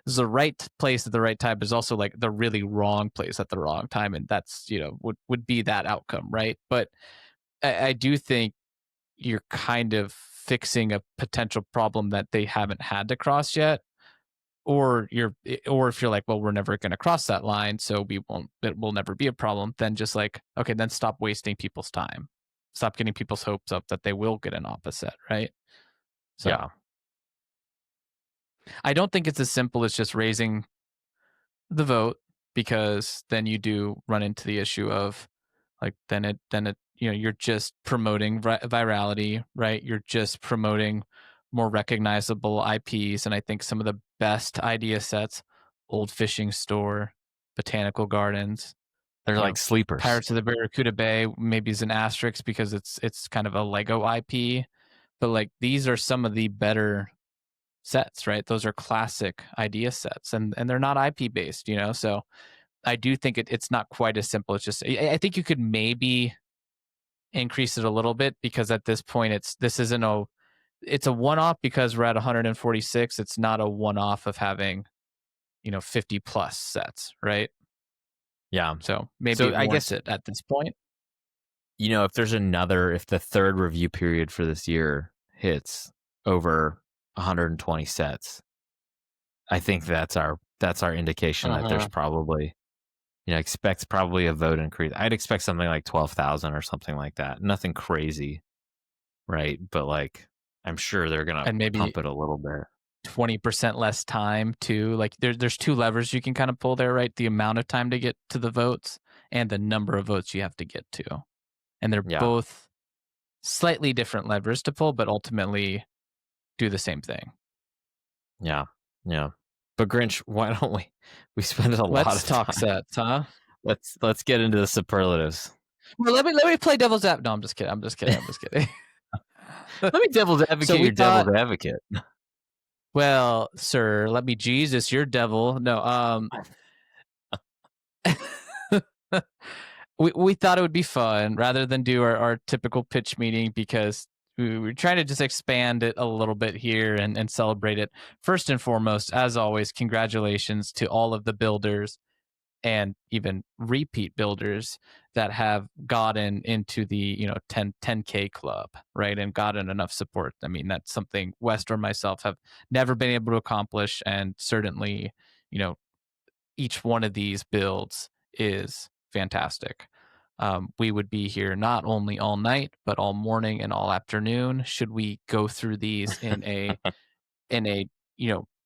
the right place at the right time is also like the really wrong place at the wrong time, and that's would be that outcome, right? But I do think you're kind of fixing a potential problem that they haven't had to cross yet, or if you're like, well, we're never going to cross that line, so it will never be a problem, then just like, okay, then stop wasting people's time, stop getting people's hopes up that they will get an opposite, right? So Yeah. I don't think it's as simple as just raising the vote, because then you do run into the issue of like then it you're just promoting virality, right? You're just promoting more recognizable IPs, and I think some of the best idea sets, Old Fishing Store, Botanical Gardens, They're like sleepers. Pirates of the Barracuda Bay maybe is an asterisk because it's kind of a Lego IP, but like these are some of the better sets, right? Those are classic idea sets, and they're not IP based, so I do think it's not quite as simple. It's just I think you could maybe increase it a little bit, because at this point it's a one-off because we're at 146. It's not a one-off of having 50 plus sets, right? Yeah. So maybe So it I warrants guess it at this point. if the third review period for this year hits over 120 sets, I think that's our indication that there's probably, expect probably a vote increase. I'd expect something like 12,000 or something like that. Nothing crazy, right? But like, I'm sure they're gonna And maybe pump it a little bit. 20% less time too. Like there's two levers you can kind of pull there, right? The amount of time to get to the votes and the number of votes you have to get to. And they're Yeah, both slightly different levers to pull, but ultimately do the same thing. yeah, yeah. But Grinch, why don't we spend a lot Let's of talk time. sets, huh? Let's get into the superlatives. Well, let me play devil's advocate. No, I'm just kidding. I'm just kidding. Let me devil's advocate So we your devil's thought, advocate. well, sir, let me Jesus, your devil. No, we thought it would be fun rather than do our typical pitch meeting because we're trying to just expand it a little bit here and celebrate it. First and foremost, as always, congratulations to all of the builders and even repeat builders that have gotten into the 10K club, right, and gotten enough support. I mean, that's something West or myself have never been able to accomplish, and certainly each one of these builds is fantastic. We would be here not only all night but all morning and all afternoon should we go through these in a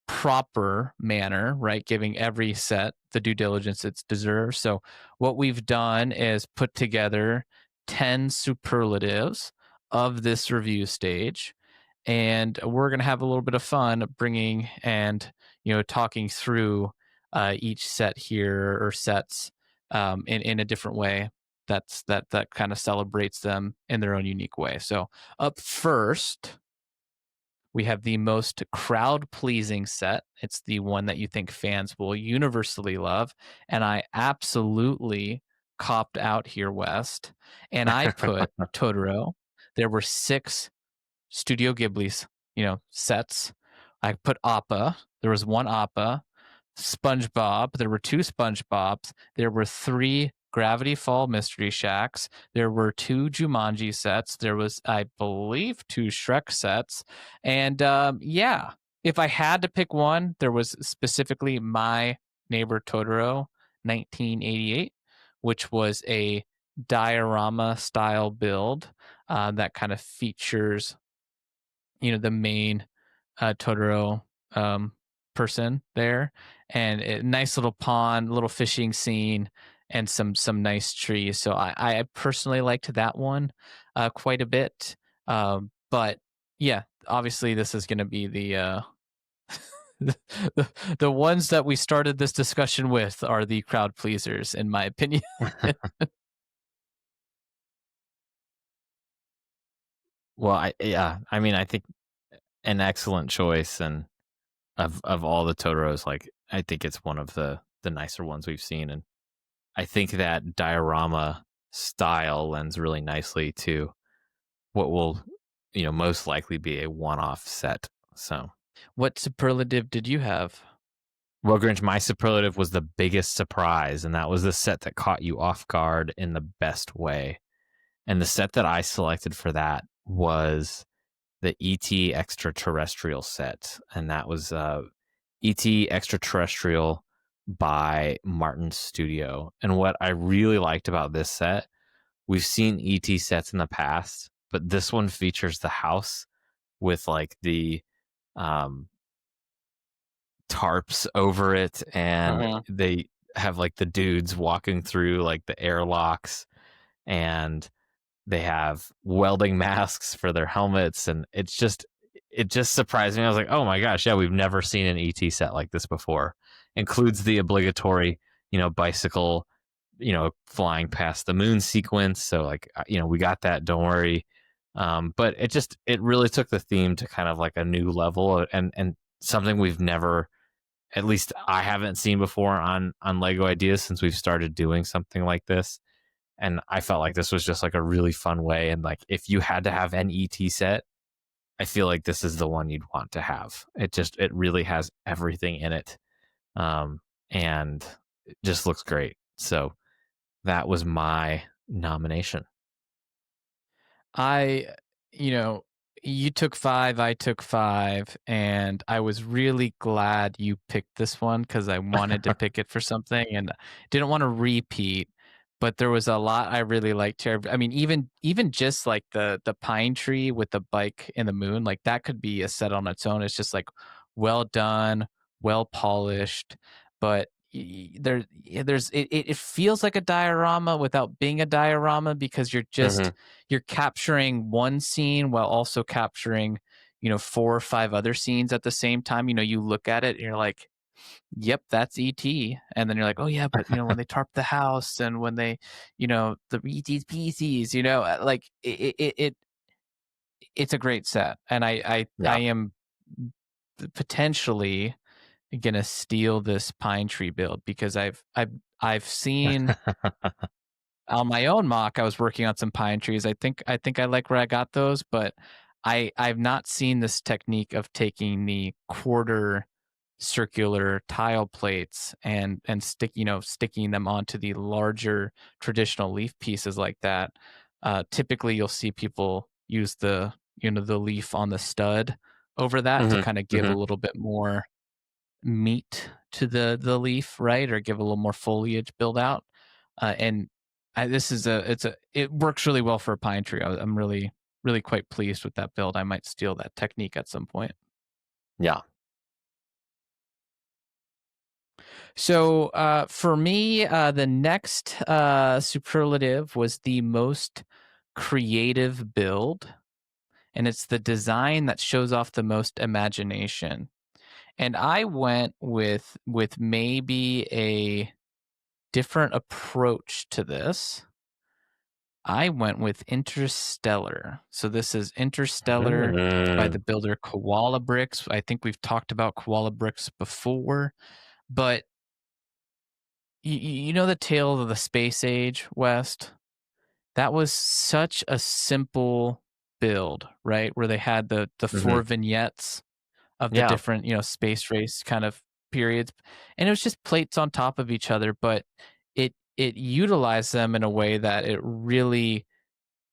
proper manner, right, giving every set the due diligence it deserves. So what we've done is put together 10 superlatives of this review stage, and we're going to have a little bit of fun bringing and talking through each set here or sets in a different way that kind of celebrates them in their own unique way. So up first, we have the most crowd pleasing set. It's the one that you think fans will universally love. And I absolutely copped out here, West. And I put Totoro. There were 6 Studio Ghibli's, sets. I put Appa. There was one Appa. SpongeBob. There were 2 SpongeBobs. There were 3 Gravity Fall Mystery Shacks. There were 2 Jumanji sets. There was, I believe, 2 Shrek sets. And yeah, if I had to pick one, there was specifically My Neighbor Totoro 1988, which was a diorama style build that kind of features the main Totoro person there, and a nice little pond, little fishing scene, and some nice trees. So I personally liked that one quite a bit. But yeah, obviously this is going to be the the ones that we started this discussion with are the crowd pleasers, in my opinion. Well, I mean, I think an excellent choice, and of all the Totoros, like I think it's one of the nicer ones we've seen, and I think that diorama style lends really nicely to what will most likely be a one-off set. So, What superlative did you have? well, Grinch, my superlative was the biggest surprise, and that was the set that caught you off guard in the best way. And the set that I selected for that was the ET Extraterrestrial set, and that was ET Extraterrestrial by Martin Studio. And what I really liked about this set, we've seen ET sets in the past, but this one features the house with like the tarps over it, and they have like the dudes walking through like the airlocks, and they have welding masks for their helmets, and it just surprised me. I was like, oh my gosh, yeah, we've never seen an ET set like this before. Includes the obligatory bicycle flying past the moon sequence, so like we got that, don't worry. But it really took the theme to kind of like a new level, and something we've never, at least I haven't seen before on Lego Ideas since we've started doing something like this. And I felt like this was just like a really fun way. And like, if you had to have an ET set, I feel like this is the one you'd want to have. It really has everything in it. And it just looks great. So that was my nomination. I, you know, you took 5, I took 5, and I was really glad you picked this one because I wanted to pick it for something and didn't want to repeat. But there was a lot I really liked here. I mean, even just like the pine tree with the bike in the moon, like that could be a set on its own. It's just like well done, well polished, but it feels like a diorama without being a diorama because you're capturing one scene while also capturing 4 or 5 other scenes at the same time. You look at it and you're like, yep, that's ET. And then you're like, oh yeah, but when they tarp the house and when they the ET's PCs, like it's a great set. And I Yeah. am potentially gonna steal this pine tree build because I've seen on my own mock. I was working on some pine trees. I think I like where I got those, but I've not seen this technique of taking the quarter circular tile plates and sticking them onto the larger traditional leaf pieces like that. Typically, you'll see people use the leaf on the stud over that to Hmm. kind of give a Hmm. little bit more meat to the leaf, right, or give a little more foliage build out. And this is it works really well for a pine tree. I'm really quite pleased with that build. I might steal that technique at some point. Yeah. So for me, the next superlative was the most creative build, and it's the design that shows off the most imagination. And I went with maybe a different approach to this. I went with Interstellar. So this is Interstellar by the Mm. builder Koala Bricks. I think we've talked about Koala Bricks before, but you know the tale of the space age, West? That was such a simple build, right? Where they had the Hmm. 4 vignettes of the Yeah. different, space race kind of periods. And it was just plates on top of each other, but it utilized them in a way that it really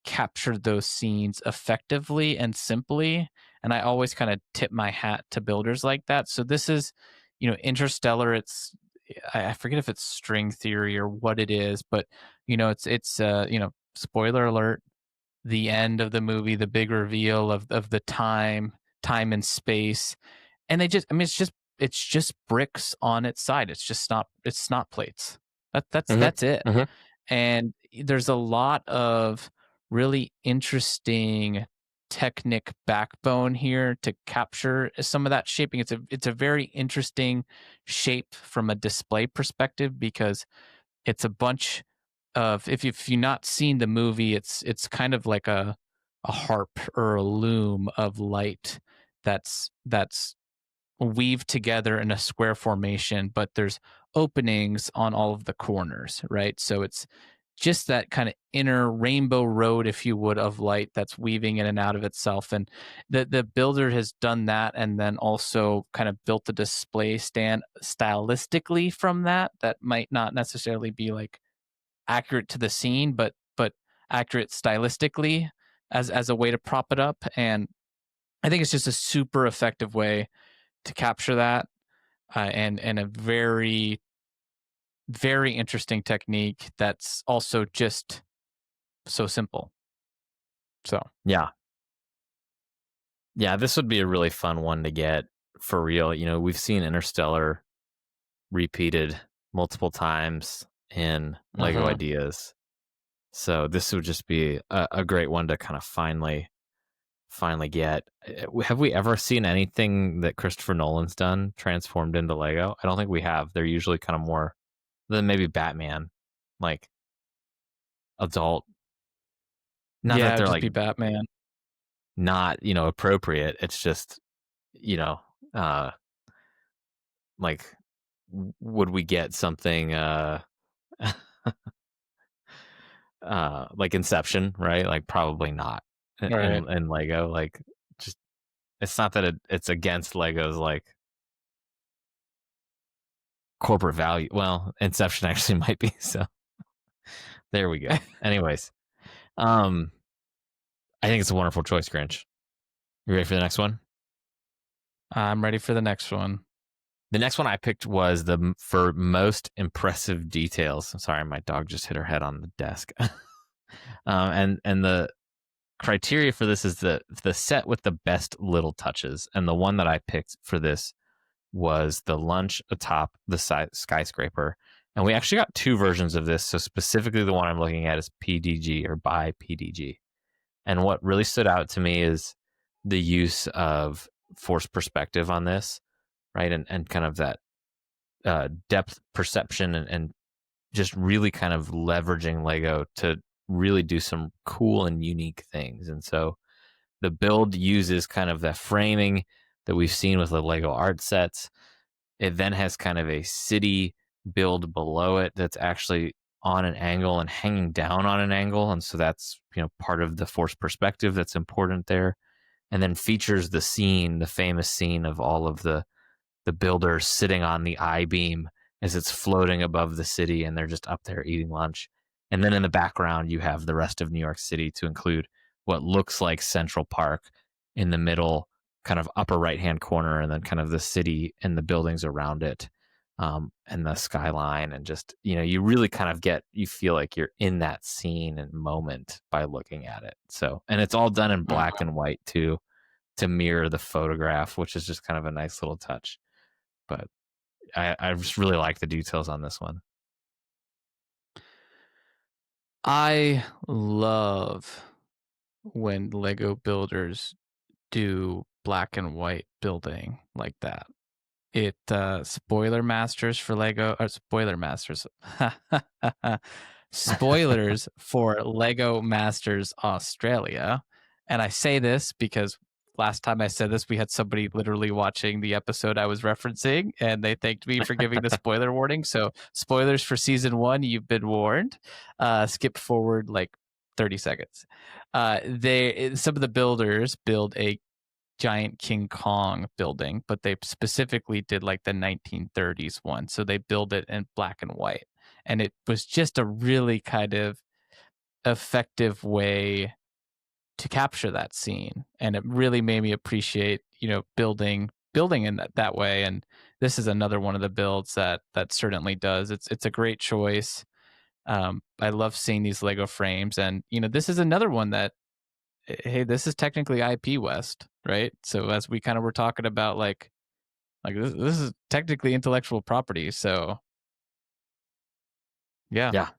captured those scenes effectively and simply. And I always kind of tip my hat to builders like that. So this is, Interstellar. I forget if it's string theory or what it is, but it's spoiler alert, the end of the movie, the big reveal of the time and space. And it's just bricks on its side. It's not plates. Hmm. That's it. Hmm. And there's a lot of really interesting technic backbone here to capture some of that shaping. It's a very interesting shape from a display perspective because it's a bunch of, if you've not seen the movie, it's kind of like a harp or a loom of light that's weaved together in a square formation, but there's openings on all of the corners, right? So it's just that kind of inner rainbow road, if you would, of light that's weaving in and out of itself. And the builder has done that and then also kind of built the display stand stylistically from that might not necessarily be like accurate to the scene, but accurate stylistically as a way to prop it up. And I think it's just a super effective way to capture that, and a very very interesting technique that's also just so simple. So Yeah. Yeah. This would be a really fun one to get for real. We've seen Interstellar repeated multiple times in Lego uh ideas. So this would just be a great one to kind of finally get. Have we ever seen anything that Christopher Nolan's done transformed into Lego? I don't think we have. They're usually kind of more than maybe Batman, like adult. Not yeah, that it'd they're just like be Batman. not, appropriate. It's just, you know, uh like would we get something like Inception, right? Like probably not All right. in Lego. Like just it's not that it's against Lego's like corporate value. Well, Inception actually might be. So there we go. Anyways, um, I think it's a wonderful choice, Grinch. You ready for the next one? I'm ready for the next one. The next one I picked was for most impressive details. I'm sorry, my dog just hit her head on the desk. And the criteria for this is the set with the best little touches. And the one that I picked for this was the lunch atop the skyscraper. And we actually got two versions of this. So specifically the one I'm looking at is PDG or by PDG. And what really stood out to me is the use of forced perspective on this, right? And kind of that depth perception and just really kind of leveraging Lego to really do some cool and unique things. And so the build uses kind of the framing that we've seen with the Lego art sets. It then has kind of a city build below it that's actually on an angle and hanging down on an angle. And so that's, part of the forced perspective that's important there. And then features the scene, the famous scene of all of the builders sitting on the I-beam as it's floating above the city and they're just up there eating lunch. And then in the background, you have the rest of New York City to include what looks like Central Park in the middle, kind of upper right-hand corner, and then kind of the city and the buildings around it, and the skyline. And just, you really kind of you feel like you're in that scene and moment by looking at it. So, and it's all done in black and white too, to mirror the photograph, which is just kind of a nice little touch. But I just really like the details on this one. I love when Lego builders do black and white building like that. It spoiler masters for Lego, or spoiler masters. Spoilers for Lego Masters Australia. And I say this because last time I said this, we had somebody literally watching the episode I was referencing, and they thanked me for giving the spoiler warning. So spoilers for season 1, you've been warned. Skip forward like 30 seconds. Some of the builders build a giant King Kong building, but they specifically did like the 1930s one. So they build it in black and white. And it was just a really kind of effective way to capture that scene. And it really made me appreciate, building in that way. And this is another one of the builds that certainly does. It's a great choice. I love seeing these Lego frames. And, this is another one that, hey, this is technically IP West, right? So as we kind of were talking about, like this is technically intellectual property. So yeah,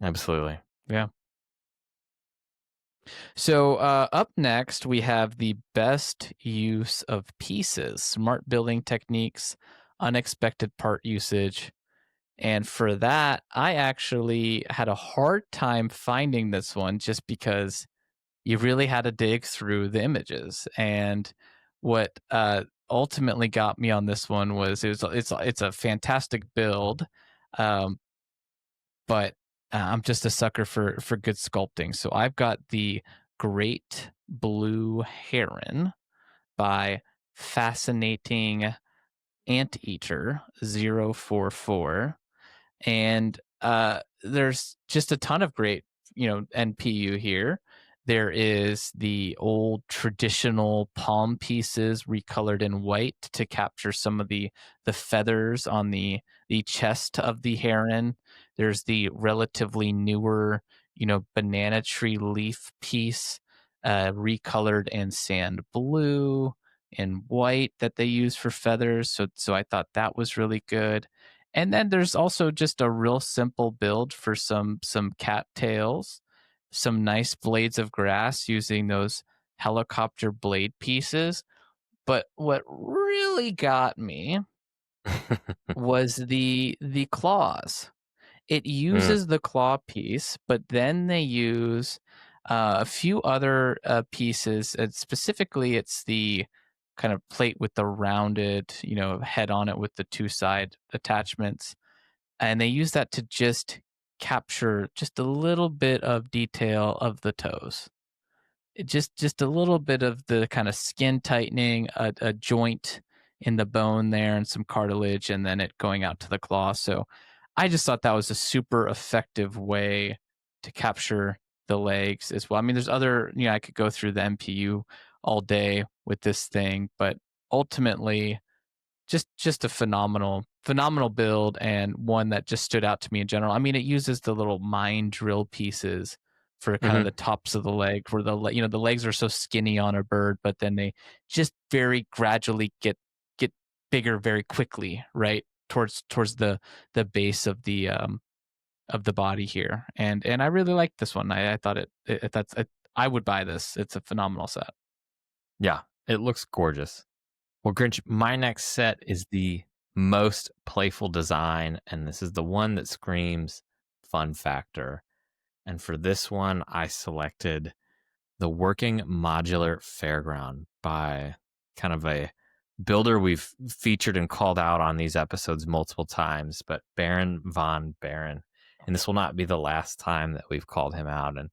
absolutely, yeah. So up next, we have the best use of pieces, smart building techniques, unexpected part usage. And for that, I actually had a hard time finding this one just because you really had to dig through the images. And what ultimately got me on this one was it's a fantastic build, but I'm just a sucker for good sculpting. So I've got the Great Blue Heron by Fascinating Anteater 044. And there's just a ton of great, NPU here. There is the old traditional palm pieces recolored in white to capture some of the feathers on the chest of the heron. There's the relatively newer, banana tree leaf piece, recolored in sand blue and white that they use for feathers. So I thought that was really good. And then there's also just a real simple build for some cattails, some nice blades of grass using those helicopter blade pieces. But what really got me was the claws. It uses the claw piece, but then they use a few other pieces. And specifically, it's the kind of plate with the rounded, head on it with the two side attachments. And they use that to just capture just a little bit of detail of the toes. Just a little bit of the kind of skin tightening, a joint in the bone there and some cartilage, and then it going out to the claw. So I just thought that was a super effective way to capture the legs as well. I mean, there's other, I could go through the MPU all day with this thing, but ultimately just a phenomenal build, and one that just stood out to me in general. I mean, it uses the little mine drill pieces for kind of the tops of the leg, where the legs are so skinny on a bird, but then they just very gradually get bigger very quickly, right? Towards the base of the body here. And I really like this one. I thought I would buy this. It's a phenomenal set. Yeah, it looks gorgeous. Well, Grinch, my next set is the most playful design, and this is the one that screams fun factor. And for this one, I selected the Working Modular Fairground by kind of a builder we've featured and called out on these episodes multiple times, but Baron von Baron. And this will not be the last time that we've called him out. And,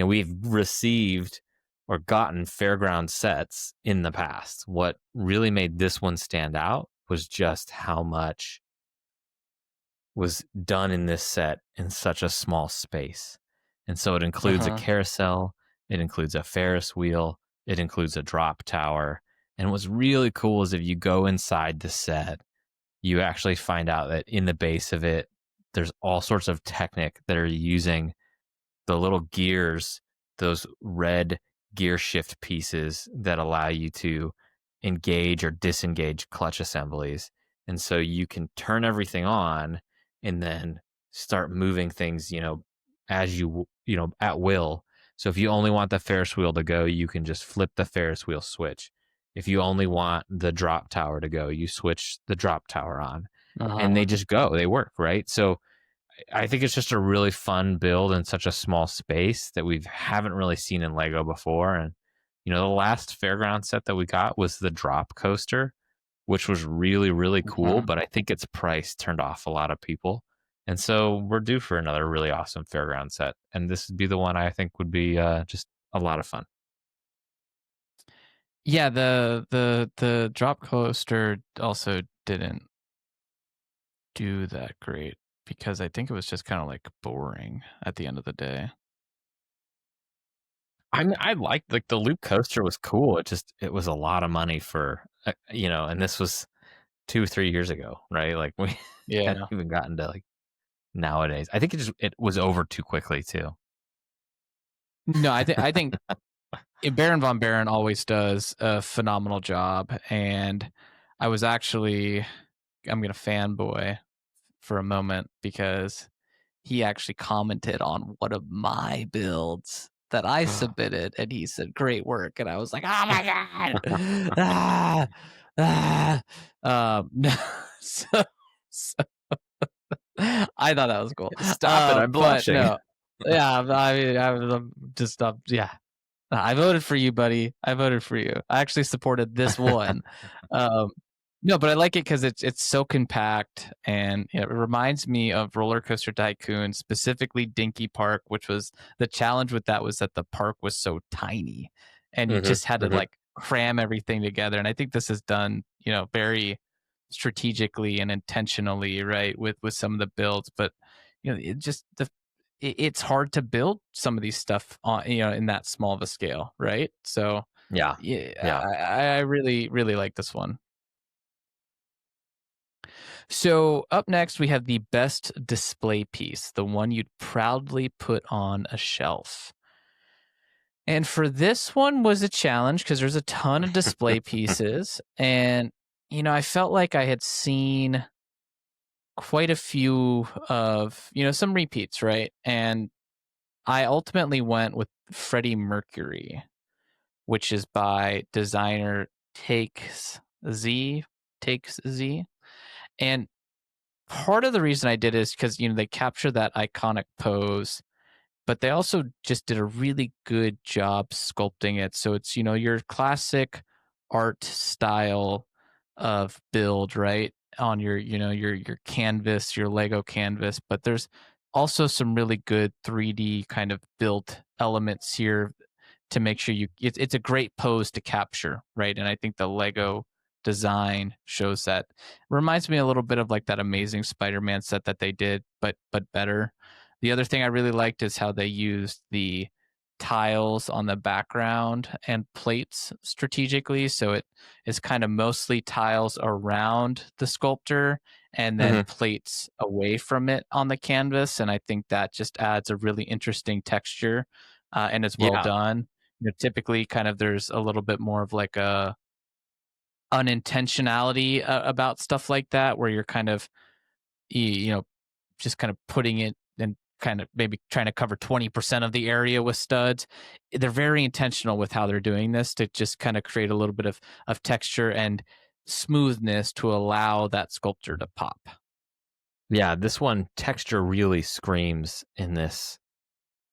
we've received or gotten fairground sets in the past. What really made this one stand out was just how much was done in this set in such a small space. And so it includes a carousel, it includes a Ferris wheel, it includes a drop tower. And what's really cool is if you go inside the set, you actually find out that in the base of it, there's all sorts of Technic that are using the little gears, those red gear shift pieces that allow you to engage or disengage clutch assemblies. And so you can turn everything on and then start moving things, as at will. So if you only want the Ferris wheel to go, you can just flip the Ferris wheel switch. If you only want the drop tower to go, you switch the drop tower on, and they just go, they work, right? So I think it's just a really fun build in such a small space that we haven't really seen in Lego before. And, the last fairground set that we got was the drop coaster, which was really, really cool. But I think its price turned off a lot of people. And so we're due for another really awesome fairground set. And this would be the one I think would be just a lot of fun. Yeah, the drop coaster also didn't do that great, because I think it was just kind of like boring at the end of the day. I mean, I liked, like, the loop coaster was cool. It was a lot of money for, and this was 2 or 3 years ago, right? Like, we hadn't even gotten to, like, nowadays. I think it was over too quickly too. No, I think Baron von Baron always does a phenomenal job, and I'm gonna fanboy for a moment, because he actually commented on one of my builds that I submitted, and he said, "Great work," and I was like, "Oh my god!" so I thought that was cool. Stop it! I'm blushing. No, yeah, I mean, I'm just yeah. I voted for you, buddy. I voted for you. I actually supported this one. No, but I like it because it's so compact, and it reminds me of Roller Coaster Tycoon, specifically Dinky Park, which was the challenge with that was that the park was so tiny, and you just had to like cram everything together. And I think this is done, very strategically and intentionally, right, with some of the builds. But it's hard to build some of these stuff on, in that small of a scale, right? So yeah. I really, really like this one. So up next, we have the best display piece, the one you'd proudly put on a shelf. And for this one was a challenge, because there's a ton of display pieces. And, I felt like I had seen quite a few of, some repeats, right? And I ultimately went with Freddie Mercury, which is by designer Takes Z. And part of the reason I did is because, they capture that iconic pose, but they also just did a really good job sculpting it. So it's, your classic art style of build, right? On your, your canvas, your Lego canvas, but there's also some really good 3D kind of built elements here to make sure it's a great pose to capture, right? And I think the Lego design shows that. Reminds me a little bit of like that Amazing Spider-Man set that they did, but better. The other thing I really liked is how they used the tiles on the background and plates strategically. So it is kind of mostly tiles around the sculptor and then Hmm. plates away from it on the canvas. And I think that just adds a really interesting texture, and it's well Yeah. done. Typically, kind of there's a little bit more of like a unintentionality about stuff like that, where you're kind of you know just kind of putting it and kind of maybe trying to cover 20% of the area with studs. They're very intentional with how they're doing this to just kind of create a little bit of texture and smoothness to allow that sculpture to pop. Yeah, this one texture really screams in this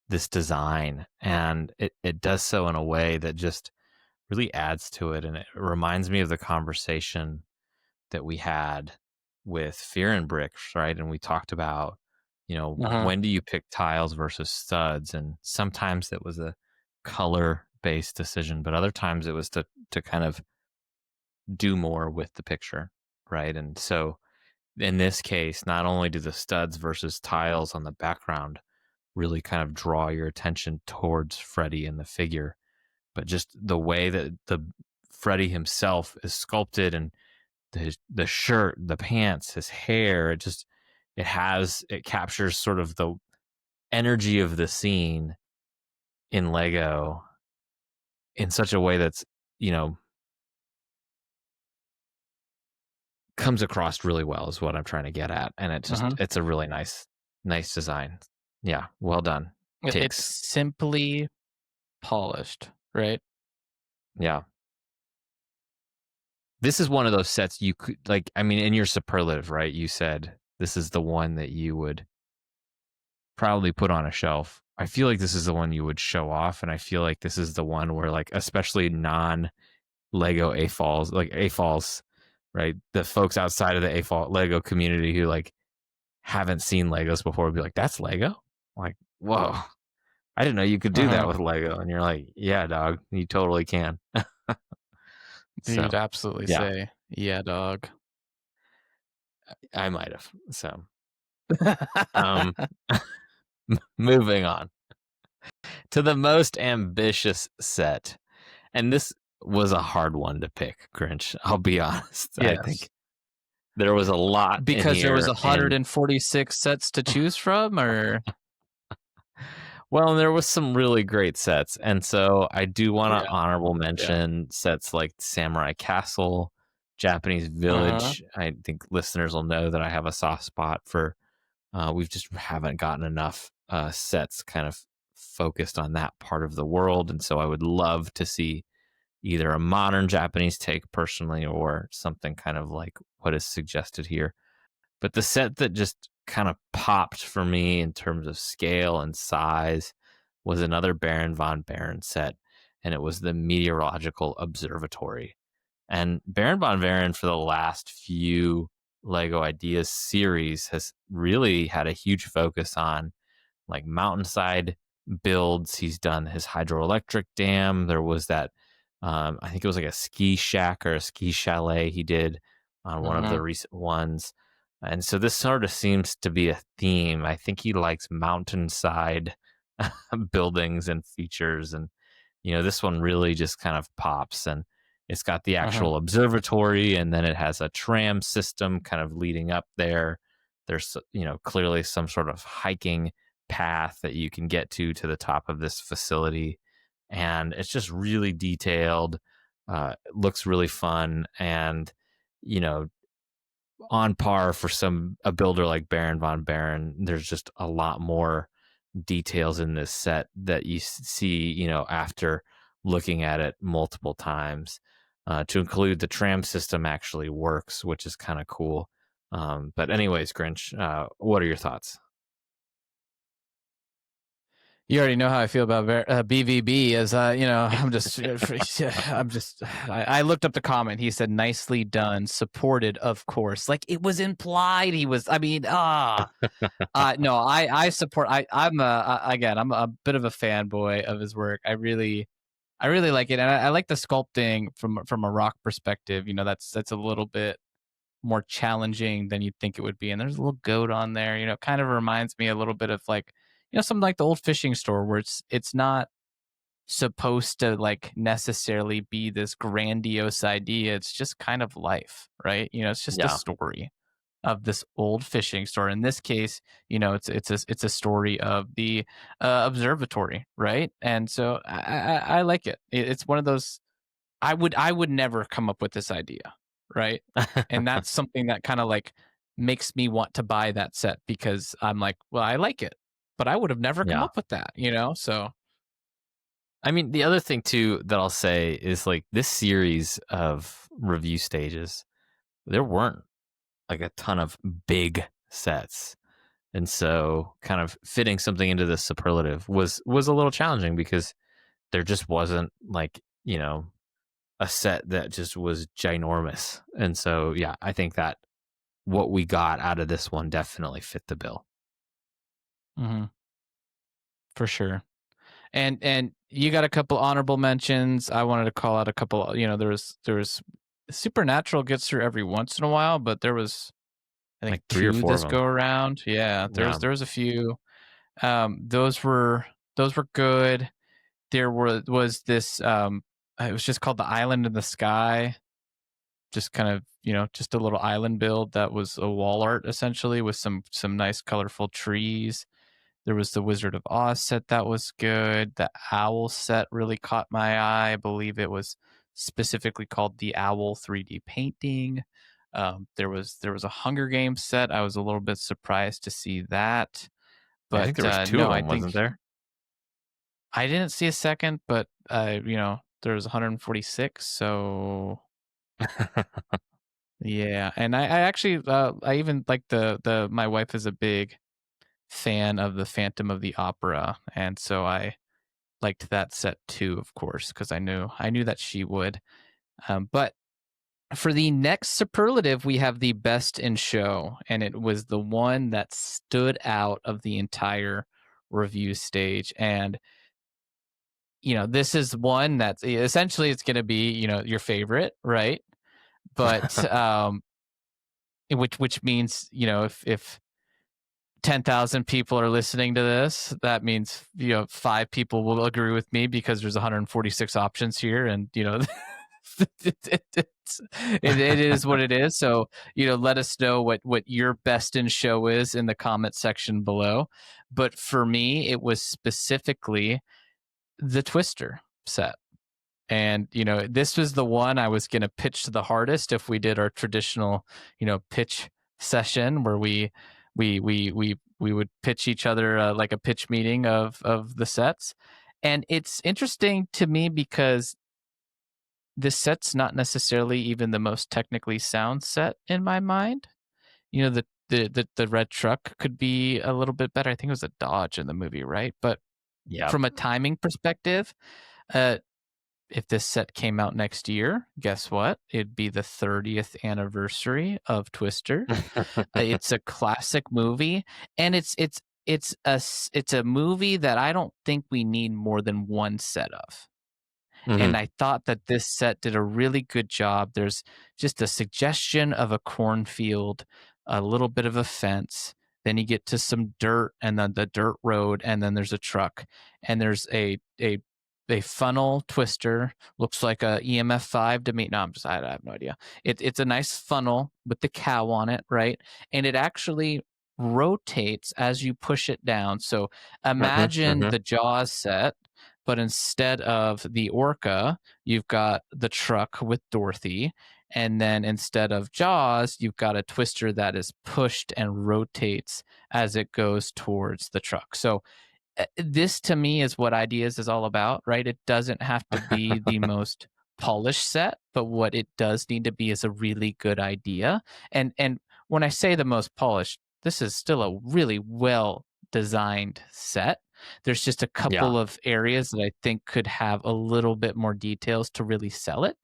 design, and it does so in a way that just really adds to it, and it reminds me of the conversation that we had with Fear and Bricks, right? And we talked about, Uh-huh. when do you pick tiles versus studs? And sometimes it was a color based decision, but other times it was to kind of do more with the picture, right? And so in this case, not only do the studs versus tiles on the background really kind of draw your attention towards Freddy and the figure, but just the way that the Freddy himself is sculpted, and the shirt, the pants, his hair, it captures sort of the energy of the scene in Lego in such a way that's, you know, comes across really well is what I'm trying to get at. And Uh-huh. it's a really nice design. Yeah, well done. It's Takes. simply polished, right? Yeah. This is one of those sets you could, like, I mean, in your superlative, right? You said this is the one that you would probably put on a shelf. I feel like this is the one you would show off, and I feel like this is the one where, like, especially non Lego AFOLs, like AFOLs, right? The folks outside of the AFOL Lego community who like haven't seen Legos before would be like, "That's Lego?" Like, whoa, I didn't know you could do that Uh-huh. with Lego. And you're like, "Yeah, dog, you totally can." You'd So, absolutely yeah, say, yeah, dog. I might have. So, um, moving on to the most ambitious set. And this was a hard one to pick, Grinch. I'll be honest. I Yes. think there was a lot in Because there was here. And 146 sets to choose from, or well, there was some really great sets. And so I do want to yeah, honorable yeah. mention sets like Samurai Castle, Japanese Uh-huh. Village. I think listeners will know that I have a soft spot for, we've just haven't gotten enough sets kind of focused on that part of the world. And so I would love to see either a modern Japanese take personally, or something kind of like what is suggested here. But the set that just kind of popped for me in terms of scale and size was another Baron von Baron set, and it was the Meteorological Observatory. And Baron von Baron, for the last few Lego Ideas series, has really had a huge focus on like mountainside builds. He's done his hydroelectric dam. There was that, I think it was like a ski shack or a ski chalet he did on one of Uh-huh. the recent ones. And so this sort of seems to be a theme. I think he likes mountainside buildings and features. And, this one really just kind of pops, and it's got the Uh-huh. actual observatory, and then it has a tram system kind of leading up there. There's, clearly some sort of hiking path that you can get to the top of this facility, and it's just really detailed. It looks really fun, and you know on par for a builder like Baron von Baron. There's just a lot more details in this set that you see, after looking at it multiple times. To include the tram system actually works, which is kind of cool. But anyways, Grinch, what are your thoughts? You already know how I feel about BVB. As I'm just, I looked up the comment. He said, "Nicely done, supported, of course." Like it was implied. He was. I mean, no, I support. I'm a bit of a fanboy of his work. I really like it, and I like the sculpting from a rock perspective. That's a little bit more challenging than you'd think it would be. And there's a little goat on there, you know, kind of reminds me a little bit of like, you know, something like the old fishing store where it's not supposed to like necessarily be this grandiose idea. It's just kind of life, right? You know, it's just a Yeah. story of this old fishing store. In this case, you know, it's a story of the observatory, right? And so I like it. It's one of those. I would never come up with this idea, right? And that's something that kind of like makes me want to buy that set because I'm like, well, I like it, but I would have never come Yeah. up with that, you know? So I mean, the other thing too that I'll say is like this series of review stages, there weren't like a ton of big sets. And so kind of fitting something into this superlative was a little challenging because there just wasn't like, you know, a set that just was ginormous. And so yeah, I think that what we got out of this one definitely fit the bill. mhm, for sure. And you got a couple honorable mentions. I wanted to call out a couple, you know, there was Supernatural gets through every once in a while, but there was I think Like 3 or 2 4 of this them. go around. Yeah, Yeah. there was a few. Those were good. There was this it was just called The Island in the Sky. Just kind of, you know, just a little island build that was a wall art essentially with some nice colorful trees. There was the Wizard of Oz set that was good. The owl set really caught my eye. I believe it was specifically called the Owl 3D painting. There was a Hunger Games set. I was a little bit surprised to see that, I but think there was 2 of no, I them, wasn't think there? I didn't see a second. But you know, there was 146, so yeah. And I actually I even like the my wife is a big fan of the Phantom of the Opera, and so I liked that set too, of course, because I knew that she would. But for the next superlative, we have the best in show, and it was the one that stood out of the entire review stage. And you know, this is one that's essentially it's going to be, you know, your favorite, right? But which means, you know, if 10,000 people are listening to this, that means, you know, 5 people will agree with me because there's 146 options here. And, you know, it is what it is. So, you know, let us know what your best in show is in the comment section below. But for me, it was specifically the Twister set. And, you know, this was the one I was going to pitch the hardest if we did our traditional, you know, pitch session where we would pitch each other like a pitch meeting of the sets. And it's interesting to me because this set's not necessarily even the most technically sound set in my mind. You know, the red truck could be a little bit better. I think it was a Dodge in the movie, right? But Yeah. from a timing perspective, uh, if this set came out next year, guess what? It'd be the 30th anniversary of Twister. It's a classic movie, and it's a movie that I don't think we need more than one set of. And Mhm. I thought that this set did a really good job. There's just a suggestion of a cornfield, a little bit of a fence. Then you get to some dirt and then the dirt road, and then there's a truck, and there's a funnel twister. Looks like a EMF 5 to me. No, I have no idea. It's a nice funnel with the cow on it, right? And it actually rotates as you push it down. So Mhm. imagine Mhm. the Jaws set, but instead of the orca, you've got the truck with Dorothy. And then instead of Jaws, you've got a twister that is pushed and rotates as it goes towards the truck. So this to me is what Ideas is all about, right? It doesn't have to be the most polished set, but what it does need to be is a really good idea. And when I say the most polished, this is still a really well designed set. There's just a Yeah. couple of areas that I think could have a little bit more details to really sell it.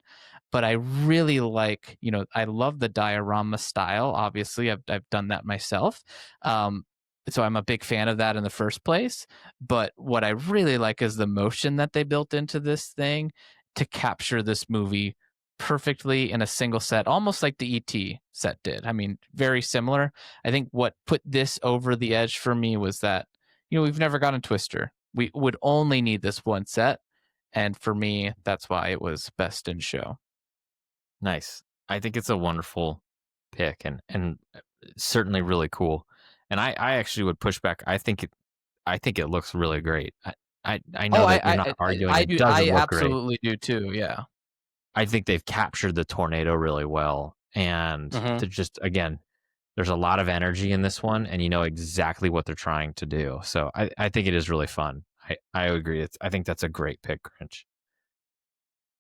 But I really like, you know, I love the diorama style. Obviously, I've done that myself. Um, so I'm a big fan of that in the first place. But what I really like is the motion that they built into this thing to capture this movie perfectly in a single set, almost like the ET set did. I mean, very similar. I think what put this over the edge for me was that, we've never gotten a Twister. We would only need this one set. And for me, that's why it was best in show. Nice. I think it's a wonderful pick and certainly really cool. And I actually would push back. I think it looks really great. I know that you're not arguing I it do. doesn't I look great. absolutely do too. Yeah. I think they've captured the tornado really well. And to just, again, there's a lot of energy in this one, and you know exactly what they're trying to do. So I think it is really fun. I agree. I think that's a great pick, Grinch.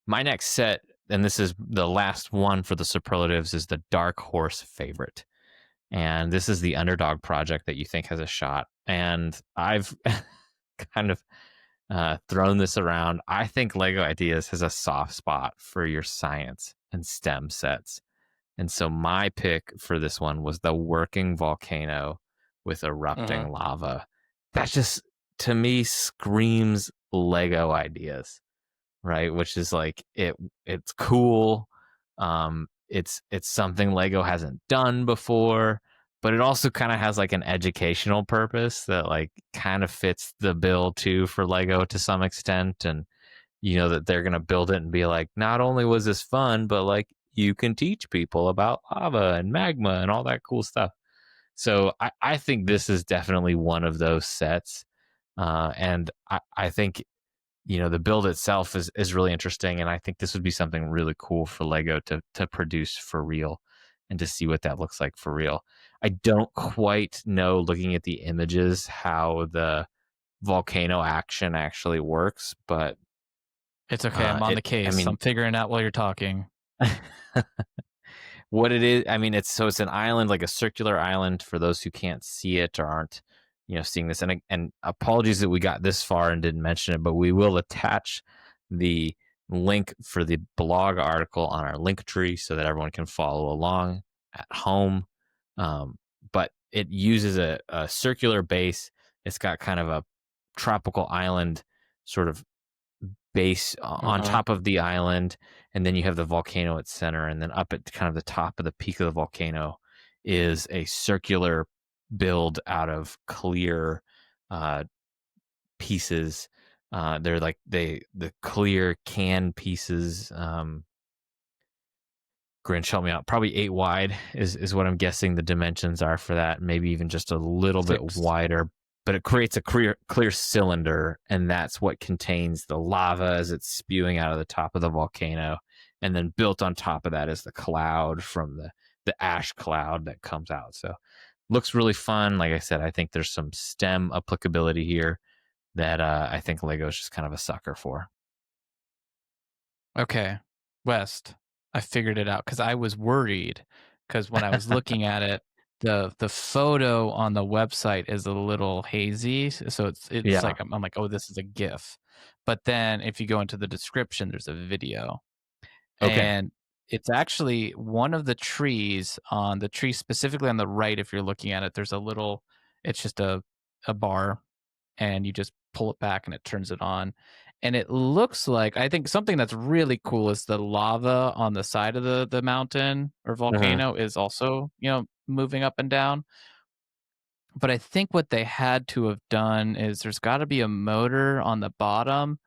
My next set, and this is the last one for the superlatives, is the dark horse favorite. And this is the underdog project that you think has a shot. And I've kind of thrown this around. I think Lego Ideas has a soft spot for your science and STEM sets. And so my pick for this one was the working volcano with erupting lava. That just, to me, screams Lego Ideas, right? Which is like, it's cool. It's something Lego hasn't done before, but it also kind of has like an educational purpose that like kind of fits the bill too for Lego to some extent. And that they're going to build it and be like, not only was this fun, but like you can teach people about lava and magma and all that cool stuff. So I think this is definitely one of those sets. And I think, the build itself is really interesting. And I think this would be something really cool for Lego to produce for real and to see what that looks like for real. I don't quite know, looking at the images, how the volcano action actually works, but it's okay. I'm on the case. I'm figuring out while you're talking. What it is, it's an island, like a circular island, for those who can't see it or aren't seeing this. And apologies that we got this far and didn't mention it, but we will attach the link for the blog article on our link tree so that everyone can follow along at home. But it uses a circular base. It's got kind of a tropical island sort of base on top of the island, and then you have the volcano at center, and then up at kind of the top of the peak of the volcano is a circular build out of clear pieces. They're like the clear can pieces. Grinch, help me out. Probably 8 wide is what I'm guessing the dimensions are for that. Maybe even just a little 6. bit wider. But it creates a clear cylinder, and that's what contains the lava as it's spewing out of the top of the volcano. And then built on top of that is the cloud from the ash cloud that comes out. So looks really fun. Like I said, I think there's some STEM applicability here that I think Lego is just kind of a sucker for. Okay, West, I figured it out because I was worried because when I was looking at it, the photo on the website is a little hazy, so it's like I'm like, oh, this is a GIF. But then if you go into the description, there's a video. Okay. And it's actually one of the trees, on the tree specifically on the right. If you're looking at it, there's a little, it's just a bar, and you just pull it back and it turns it on. And it looks like, I think something that's really cool is the lava on the side of the mountain or volcano is also, moving up and down. But I think what they had to have done is there's got to be a motor on the bottom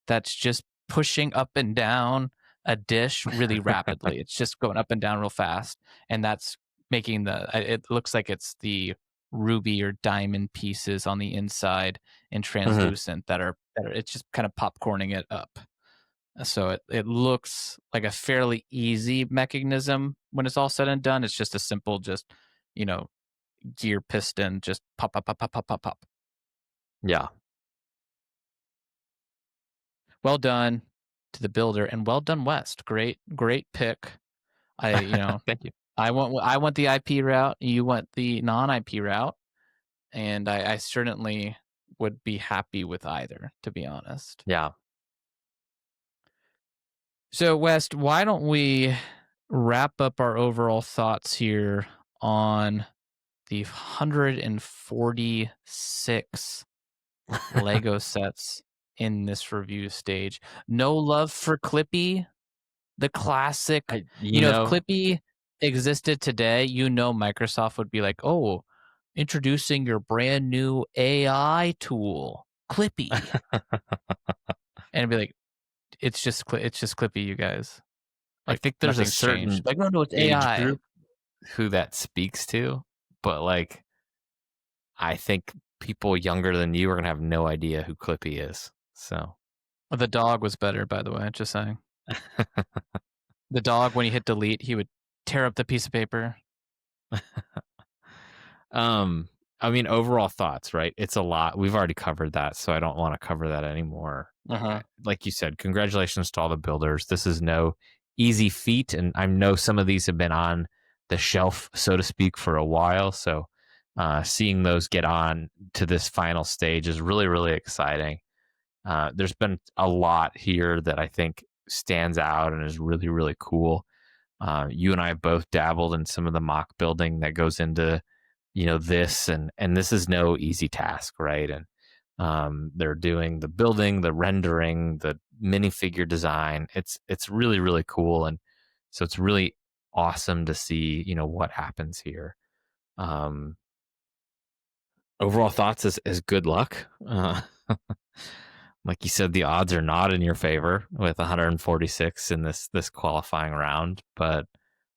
that's just pushing up and down a dish really rapidly. It's just going up and down real fast. And that's making it looks like it's the ruby or diamond pieces on the inside and translucent that are it's just kind of popcorning it up. So it looks like a fairly easy mechanism when it's all said and done. It's just a simple, gear piston, just pop, pop, pop, pop, pop, pop, pop. Yeah. Well done to the builder, and well done, West. Great pick. Thank you. I want the IP route. You want the non-IP route, and I certainly would be happy with either, to be honest. Yeah. So, West, why don't we wrap up our overall thoughts here on the 146 Lego sets in this review stage? No love for Clippy, The classic, you if know, Clippy existed today, Microsoft would be like, "Oh, introducing your brand new AI tool, Clippy," and it'd be like, it's just Clippy, you guys. I Like think there's a nothing's changed." certain Like, no, it's age AI. group who that speaks to, but like I think people younger than you are gonna have no idea who Clippy is. So The dog was better, by the way. Just saying. The dog, when you hit delete, he would tear up the piece of paper. um, I mean, overall thoughts, right? It's a lot. We've already covered that, so I don't want to cover that anymore. Like you said, congratulations to all the builders. This is no easy feat, and I know some of these have been on the shelf, so to speak, for a while. So seeing those get on to this final stage is really, really exciting. There's been a lot here that I think stands out and is really, really cool. You and I both dabbled in some of the mock building that goes into, this, and this is no easy task, right? And they're doing the building, the rendering, the minifigure design. It's really, really cool, and so it's really awesome to see, what happens here. Um, Overall thoughts is good luck. Like you said, the odds are not in your favor with 146 in this qualifying round, but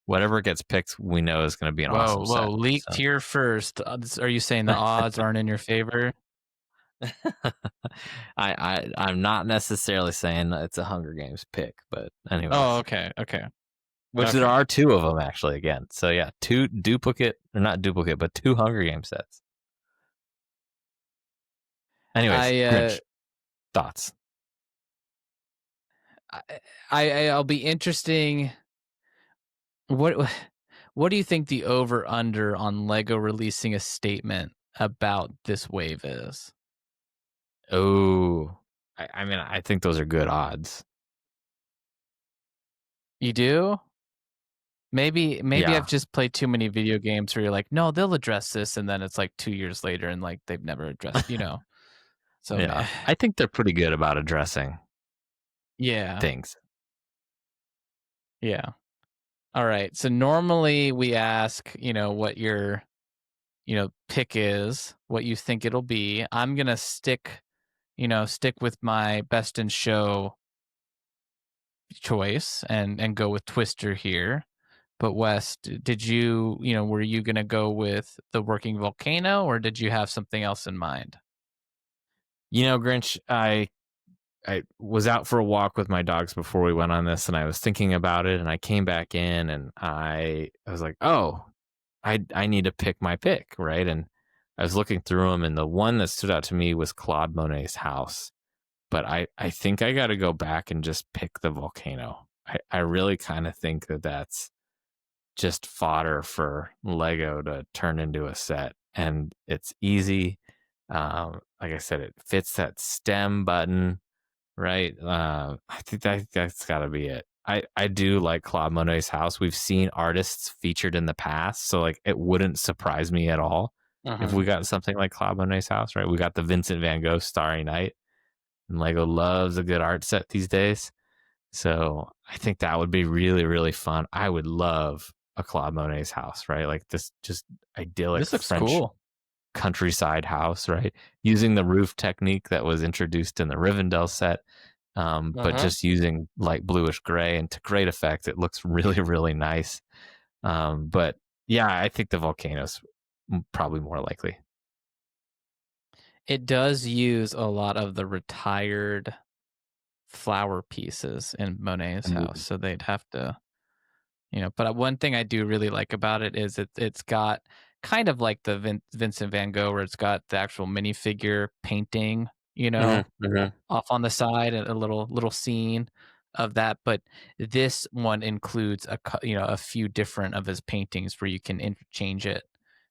whatever gets picked, we know is going to be an awesome Whoa, set. leaked So. here first. Are you saying the odds aren't in your favor? I'm not necessarily saying it's a Hunger Games pick, but anyways. Oh, okay. Which there are two of them actually again. So yeah, two duplicate, or not duplicate, but two Hunger Game sets. Anyways, Grinch, thoughts? I'll be interesting. What do you think the over under on Lego releasing a statement about this wave is? Oh, I mean, I think those are good odds. You do? Maybe Yeah. I've just played too many video games where you're like, no, they'll address this, and then it's like 2 years later, and like they've never addressed, So Yeah, I think they're pretty good about addressing yeah, things. yeah. All right. So normally we ask, what your, pick is, what you think it'll be. I'm gonna stick with my best in show choice and go with Twister here. But West, did you, were you gonna go with the working volcano, or did you have something else in mind? Grinch, I was out for a walk with my dogs before we went on this, and I was thinking about it, and I came back in, and I was like, oh, I need to pick my pick, right? And I was looking through them, and the one that stood out to me was Claude Monet's house. But I think I got to go back and just pick the volcano. I really kind of think that that's just fodder for Lego to turn into a set, and it's easy. Like I said, it fits that stem button, right? I think that's got to be it. I do like Claude Monet's house. We've seen artists featured in the past, so like it wouldn't surprise me at all if we got something like Claude Monet's house, right? We got the Vincent Van Gogh Starry Night, and Lego loves a good art set these days. So I think that would be really, really fun. I would love a Claude Monet's house, right? Like this just idyllic This looks French cool. countryside house, right? Using the roof technique that was introduced in the Rivendell set, but just using light bluish gray, and to great effect. It looks really, really nice. But yeah, I think the volcano's probably more likely. It does use a lot of the retired flower pieces in Monet's house, so they'd have to, But one thing I do really like about it is it's got kind of like the Vincent Van Gogh, where it's got the actual minifigure painting, off on the side, and a little scene of that. But this one includes a few different of his paintings where you can interchange it.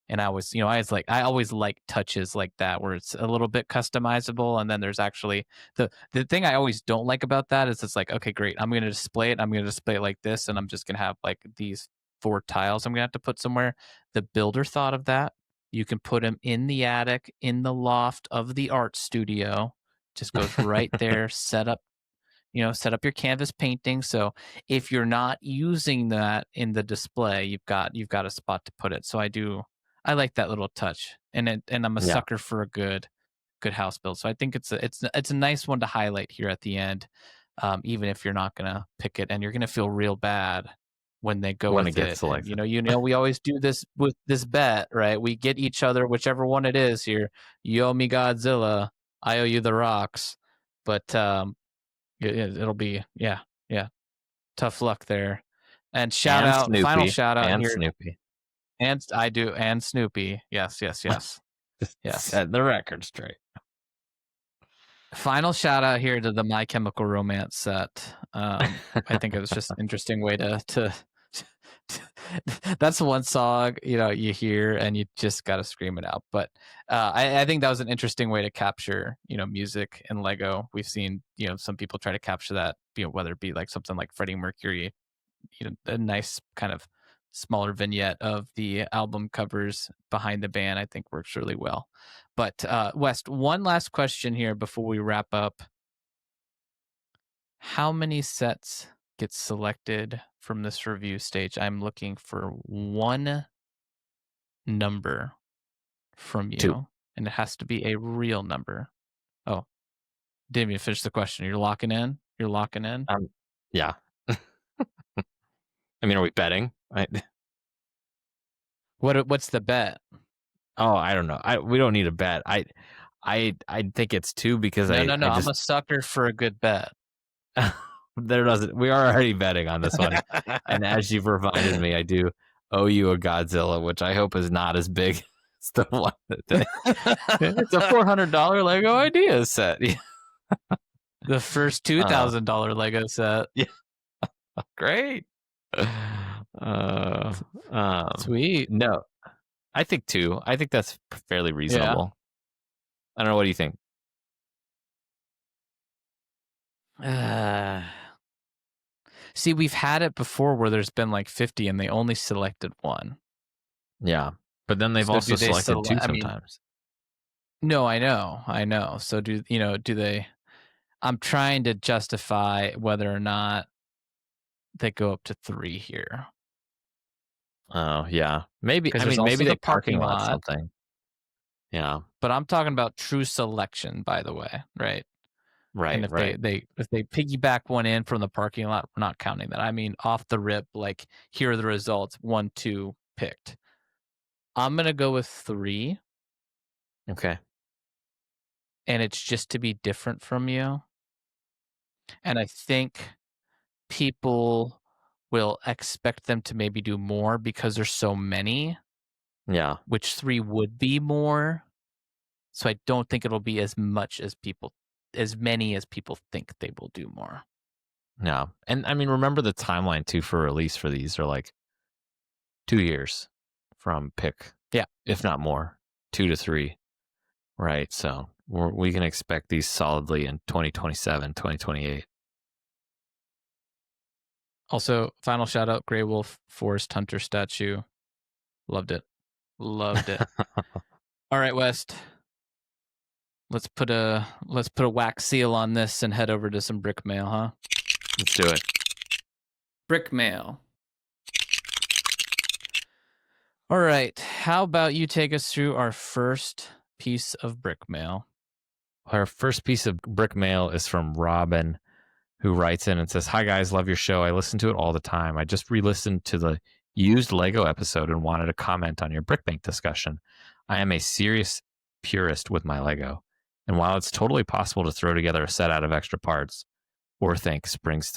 And I always like touches like that where it's a little bit customizable. And then there's actually the thing I always don't like about that is it's like, okay, great, I'm going to display it. I'm going to display it like this, and I'm just going to have like these 4 tiles I'm going to have to put somewhere. The builder thought of that. You can put them in the attic, in the loft of the art studio. Just goes right there, set up. set up your canvas painting. So if you're not using that in the display, you've got a spot to put it. So I like that little touch, and I'm a Yeah. sucker for a good house build. So I think it's a nice one to highlight here at the end, even if you're not gonna pick it, and you're gonna feel real bad when they go When with it gets it. And, selected. we always do this with this bet, right? We get each other whichever one it is here. You owe me Godzilla, I owe you the rocks, but it'll be tough luck there. And final shout out and here, Snoopy. and Snoopy. Yes. Yes. Set the record straight. Final shout out here to the My Chemical Romance set. I think it was just an interesting way to that's one song you hear and you just got to scream it out. But I think that was an interesting way to capture music in Lego. We've seen some people try to capture that, whether it be like something like Freddie Mercury, a nice kind of smaller vignette of the album covers behind the band, I think works really well. But West, one last question here before we wrap up. How many sets get selected from this review stage? I'm looking for one number from you. 2. And it has to be a real number. Oh, didn't even finish the question. You're locking in? Yeah. I mean, are we betting? What's the bet? Oh, I don't know. We don't need a bet. I think it's 2 because No. I I'm just, a sucker for a good bet. we are already betting on this one. And as you've reminded me, I do owe you a Godzilla, which I hope is not as big as the one that it's a $400 Lego idea set. The first $2,000 Lego set. Yeah. Great. Sweet. No, I think 2. I think that's fairly reasonable. I don't know. What do you think? See, we've had it before where there's been like 50 and they only selected one. Yeah, but then they've also selected 2 sometimes. No, I know. So do they? I'm trying to justify whether or not they go up to 3 here. Oh yeah, maybe. I mean, maybe the they parking lot lot something. Yeah, but I'm talking about true selection, by the way, right? Right. And if they piggyback one in from the parking lot, we're not counting that. I mean, off the rip, like here are the results: 1, 2 picked. I'm gonna go with 3. Okay. And it's just to be different from you. And I think people will expect them to maybe do more because there's so many. Yeah. Which 3 would be more. So I don't think it'll be as many as people think they will do more. Yeah. And I mean, remember the timeline too for release for these are like 2 years from pick. Yeah. If not more, 2 to 3. Right. So we can expect these solidly in 2027, 2028. Also, final shout out, Grey Wolf Forest Hunter statue. Loved it. All right, West. Let's put a wax seal on this and head over to some brick mail, huh? Let's do it. Brick mail. All right. How about you take us through our first piece of brick mail? Our first piece of brick mail is from Robin, who writes in and says, "Hi guys, love your show. I listen to it all the time. I just re-listened to the used Lego episode and wanted to comment on your brick bank discussion. I am a serious purist with my Lego, and while it's totally possible to throw together a set out of extra parts, or think springs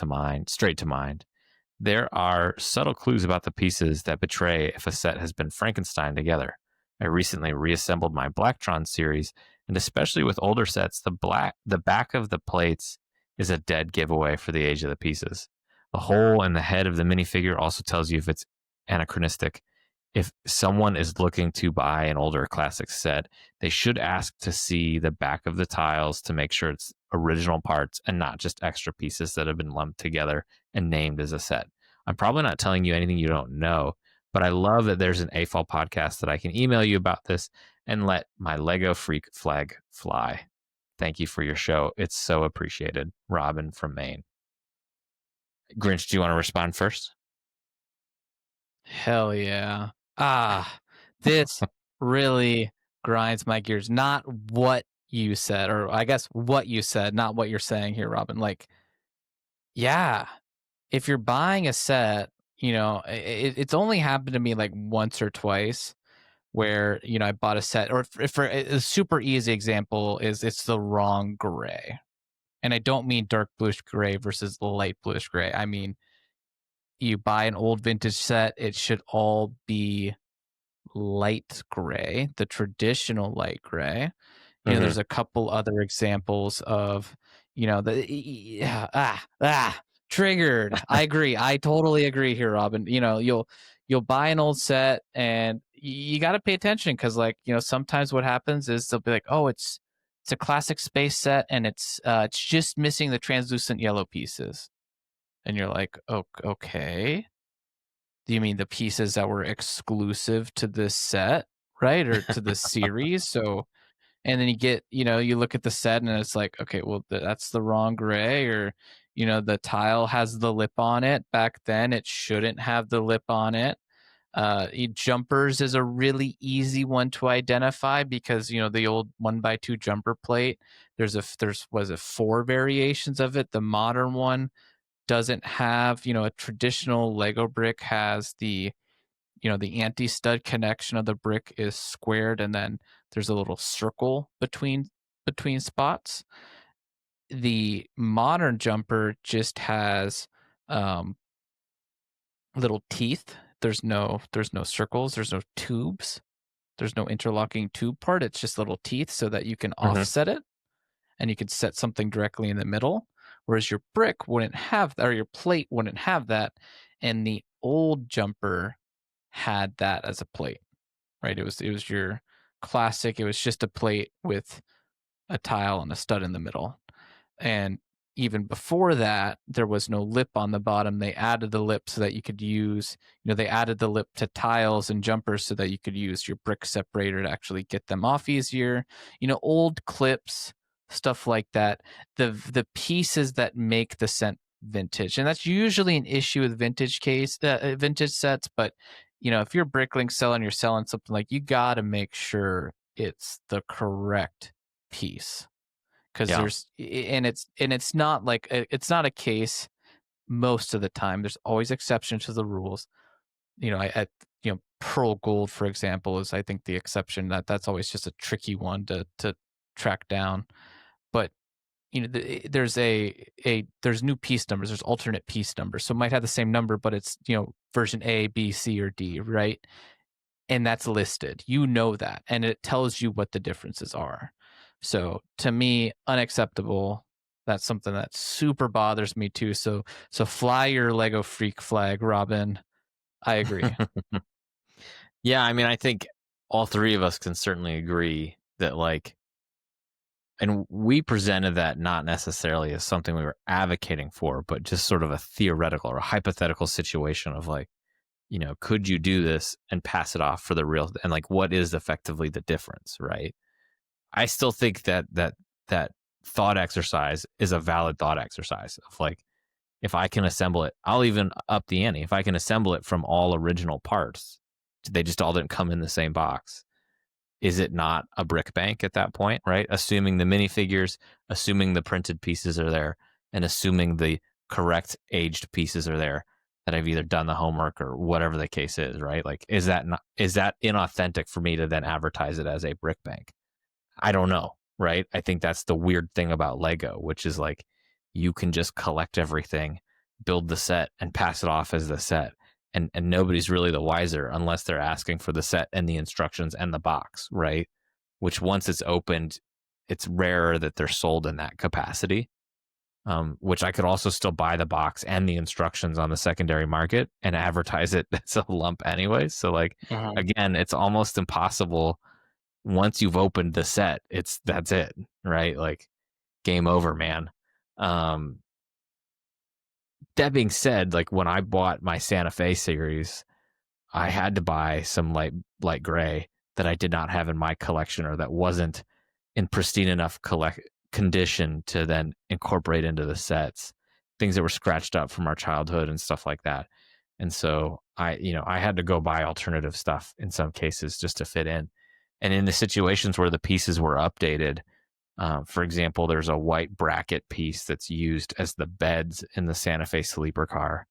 straight to mind, there are subtle clues about the pieces that betray if a set has been Frankenstein together. I recently reassembled my Blacktron series, and especially with older sets, the back of the plates is a dead giveaway for the age of the pieces. The hole in the head of the minifigure also tells you if it's anachronistic. If someone is looking to buy an older classic set, they should ask to see the back of the tiles to make sure it's original parts and not just extra pieces that have been lumped together and named as a set. I'm probably not telling you anything you don't know, but I love that there's an AFOL podcast that I can email you about this and let my Lego freak flag fly." Thank you for your show. It's so appreciated. Robin from Maine. Grinch, do you want to respond first? Hell yeah. This really grinds my gears. Not what you said, or I guess what you said, not what you're saying here, Robin. Like, yeah, if you're buying a set, it's only happened to me like once or twice where, I bought a set, or for a super easy example is it's the wrong gray. And I don't mean dark bluish gray versus the light bluish gray. I mean, you buy an old vintage set, it should all be light gray, the traditional light gray. There's a couple other examples of, triggered. I agree. I totally agree here, Robin. You'll buy an old set and you got to pay attention because, like, sometimes what happens is they'll be like, oh, it's a classic space set and it's just missing the translucent yellow pieces, and you're like, oh, okay. Do you mean the pieces that were exclusive to this set, right, or to this series? So, and then you look at the set and it's like, okay, well, that's the wrong gray, or the tile has the lip on it. Back then, it shouldn't have the lip on it. Jumpers is a really easy one to identify because the old 1x2 jumper plate. There's 4 variations of it. The modern one doesn't have, a traditional Lego brick has the anti-stud connection of the brick is squared, and then there's a little circle between spots. The modern jumper just has little teeth. There's no circles. There's no tubes. There's no interlocking tube part. It's just little teeth so that you can offset it, and you can set something directly in the middle. Whereas your brick wouldn't have, or your plate wouldn't have that. And the old jumper had that as a plate, right? It was your classic. It was just a plate with a tile and a stud in the middle. And even before that, there was no lip on the bottom. They added the lip so that you could use, they added the lip to tiles and jumpers so that you could use your brick separator to actually get them off easier. Old clips, stuff like that. The pieces that make the set vintage, and that's usually an issue with vintage sets. But if you're a bricklink seller and you're selling something, like, you got to make sure it's the correct piece. Because it's not like it's not a case most of the time. There's always exceptions to the rules. Pearl gold, for example, is, I think, the exception. That's always just a tricky one to track down. But there's there's new piece numbers. There's alternate piece numbers. So it might have the same number, but it's version A, B, C, or D, right? And that's listed. That, and it tells you what the differences are. So to me, unacceptable. That's something that super bothers me too. So fly your Lego freak flag, Robin. I agree. Yeah, I mean, I think all three of us can certainly agree that, like, and we presented that not necessarily as something we were advocating for, but just sort of a theoretical or a hypothetical situation of, like, could you do this and pass it off for the real, and, like, what is effectively the difference, right? I still think that thought exercise is a valid thought exercise of, like, if I can assemble it, I'll even up the ante. If I can assemble it from all original parts, they just all didn't come in the same box. Is it not a brick bank at that point, right? Assuming the minifigures, assuming the printed pieces are there, and assuming the correct aged pieces are there, that I've either done the homework or whatever the case is, right? Like, is that inauthentic for me to then advertise it as a brick bank? I don't know, right? I think that's the weird thing about Lego, which is, like, you can just collect everything, build the set, and pass it off as the set. And nobody's really the wiser unless they're asking for the set and the instructions and the box, right? Which, once it's opened, it's rarer that they're sold in that capacity. Which I could also still buy the box and the instructions on the secondary market and advertise it as a lump anyway. So, like, again, it's almost impossible. Once you've opened the set, that's it, right? Like, game over, man. That being said, like, when I bought my Santa Fe series, I had to buy some light gray that I did not have in my collection, or that wasn't in pristine enough condition to then incorporate into the sets, things that were scratched up from our childhood and stuff like that. And so I had to go buy alternative stuff in some cases just to fit in. And in the situations where the pieces were updated, for example, there's a white bracket piece that's used as the beds in the Santa Fe sleeper car.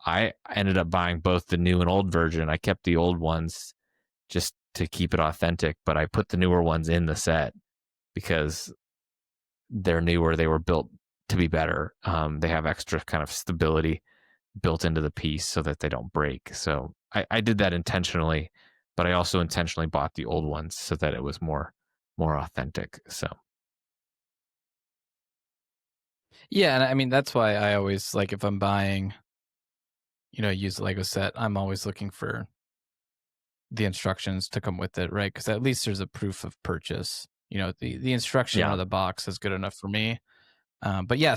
I ended up buying both the new and old version. I kept the old ones just to keep it authentic, but I put the newer ones in the set because they're newer. They were built to be better. They have extra kind of stability built into the piece so that they don't break. So I did that intentionally, but I also intentionally bought the old ones so that it was more authentic. So Yeah, and I mean that's why I always like if I'm buying, a used Lego set, I'm always looking for the instructions to come with it, right? Because at least there's a proof of purchase. The instruction out of the box is good enough for me. But yeah,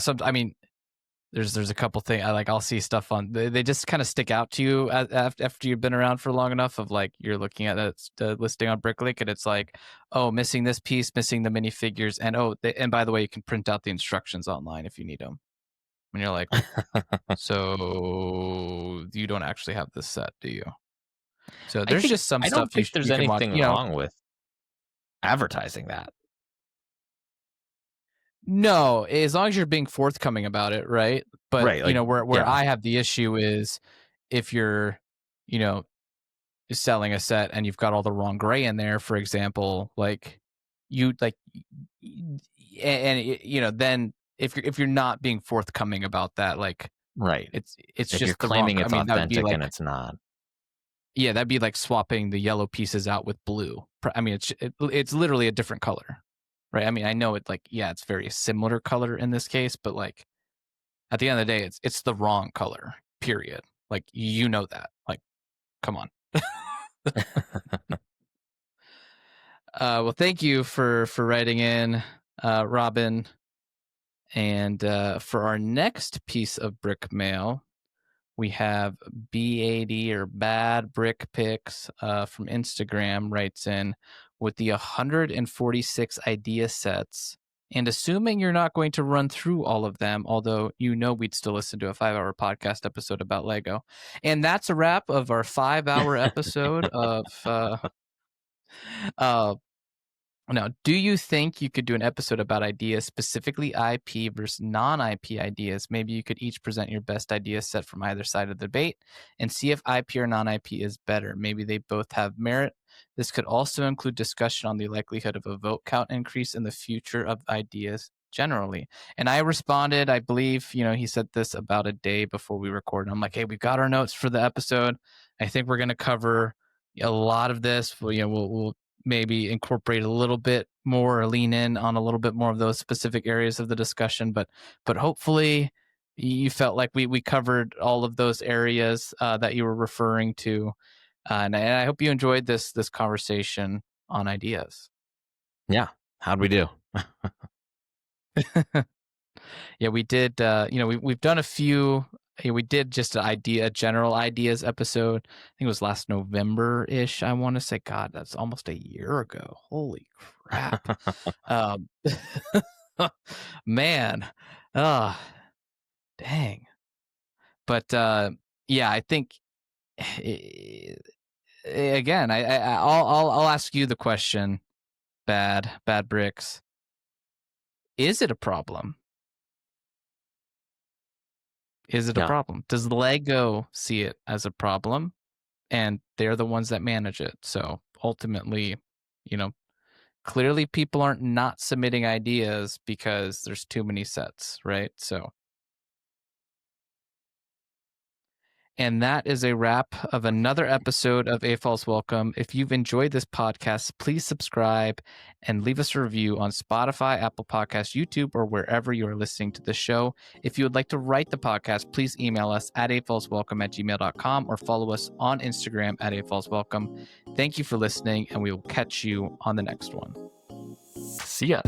there's a couple things I'll see stuff on. They just kind of stick out to you after you've been around for long enough. Of like you're looking at the listing on Bricklink, and it's like, oh, missing this piece, missing the minifigures, and and by the way, you can print out the instructions online if you need them. And you're like, so you don't actually have this set, do you? So there's just some I stuff don't think there's you can watch, anything wrong with advertising that. No, as long as you're being forthcoming about it, right? But right, like, where I have the issue is if you're, selling a set and you've got all the wrong gray in there, for example, like you like, and then if you're not being forthcoming about that, like right, it's if just you're the claiming wrong. it's I mean, that would be authentic like, and it's not. yeah, that'd be like swapping the yellow pieces out with blue. I mean, it's literally a different color, right? I mean, I know it's it's very similar color in this case, but like at the end of the day, it's the wrong color. Period. Like that. Like, come on. Well, thank you for writing in, Robin. And for our next piece of brick mail, we have BAD or Bad Brick Pics from Instagram writes in with the 146 idea sets. And assuming you're not going to run through all of them, although we'd still listen to a 5-hour podcast episode about Lego. And that's a wrap of our 5-hour episode of now, do you think you could do an episode about ideas, specifically IP versus non-IP ideas? Maybe you could each present your best idea set from either side of the debate and see if IP or non-IP is better. Maybe they both have merit. This could also include discussion on the likelihood of a vote count increase in the future of ideas generally. And I responded, I believe, he said this about a day before we recorded. I'm like, hey, we've got our notes for the episode. I think we're going to cover a lot of this. We'll maybe incorporate a little bit more or lean in on a little bit more of those specific areas of the discussion, but hopefully you felt like we covered all of those areas that you were referring to, and I hope you enjoyed this conversation on ideas. Yeah, how'd we do? Yeah, we did. We've done a few. We did just a general ideas episode. I think it was last November-ish. I want to say, God, that's almost a year ago. Holy crap. Man. Dang. But yeah, I think again, I'll ask you the question, Bad Bricks. Is it a problem? Is it a problem? Does Lego see it as a problem? And they're the ones that manage it. So ultimately, clearly people aren't not submitting ideas because there's too many sets, right? So, and that is a wrap of another episode of AFOLs Welcome. If you've enjoyed this podcast, please subscribe and leave us a review on Spotify, Apple Podcasts, YouTube, or wherever you are listening to the show. If you would like to write the podcast, please email us at afolswelcome@gmail.com or follow us on Instagram at afolswelcome. Thank you for listening, and we will catch you on the next one. See ya.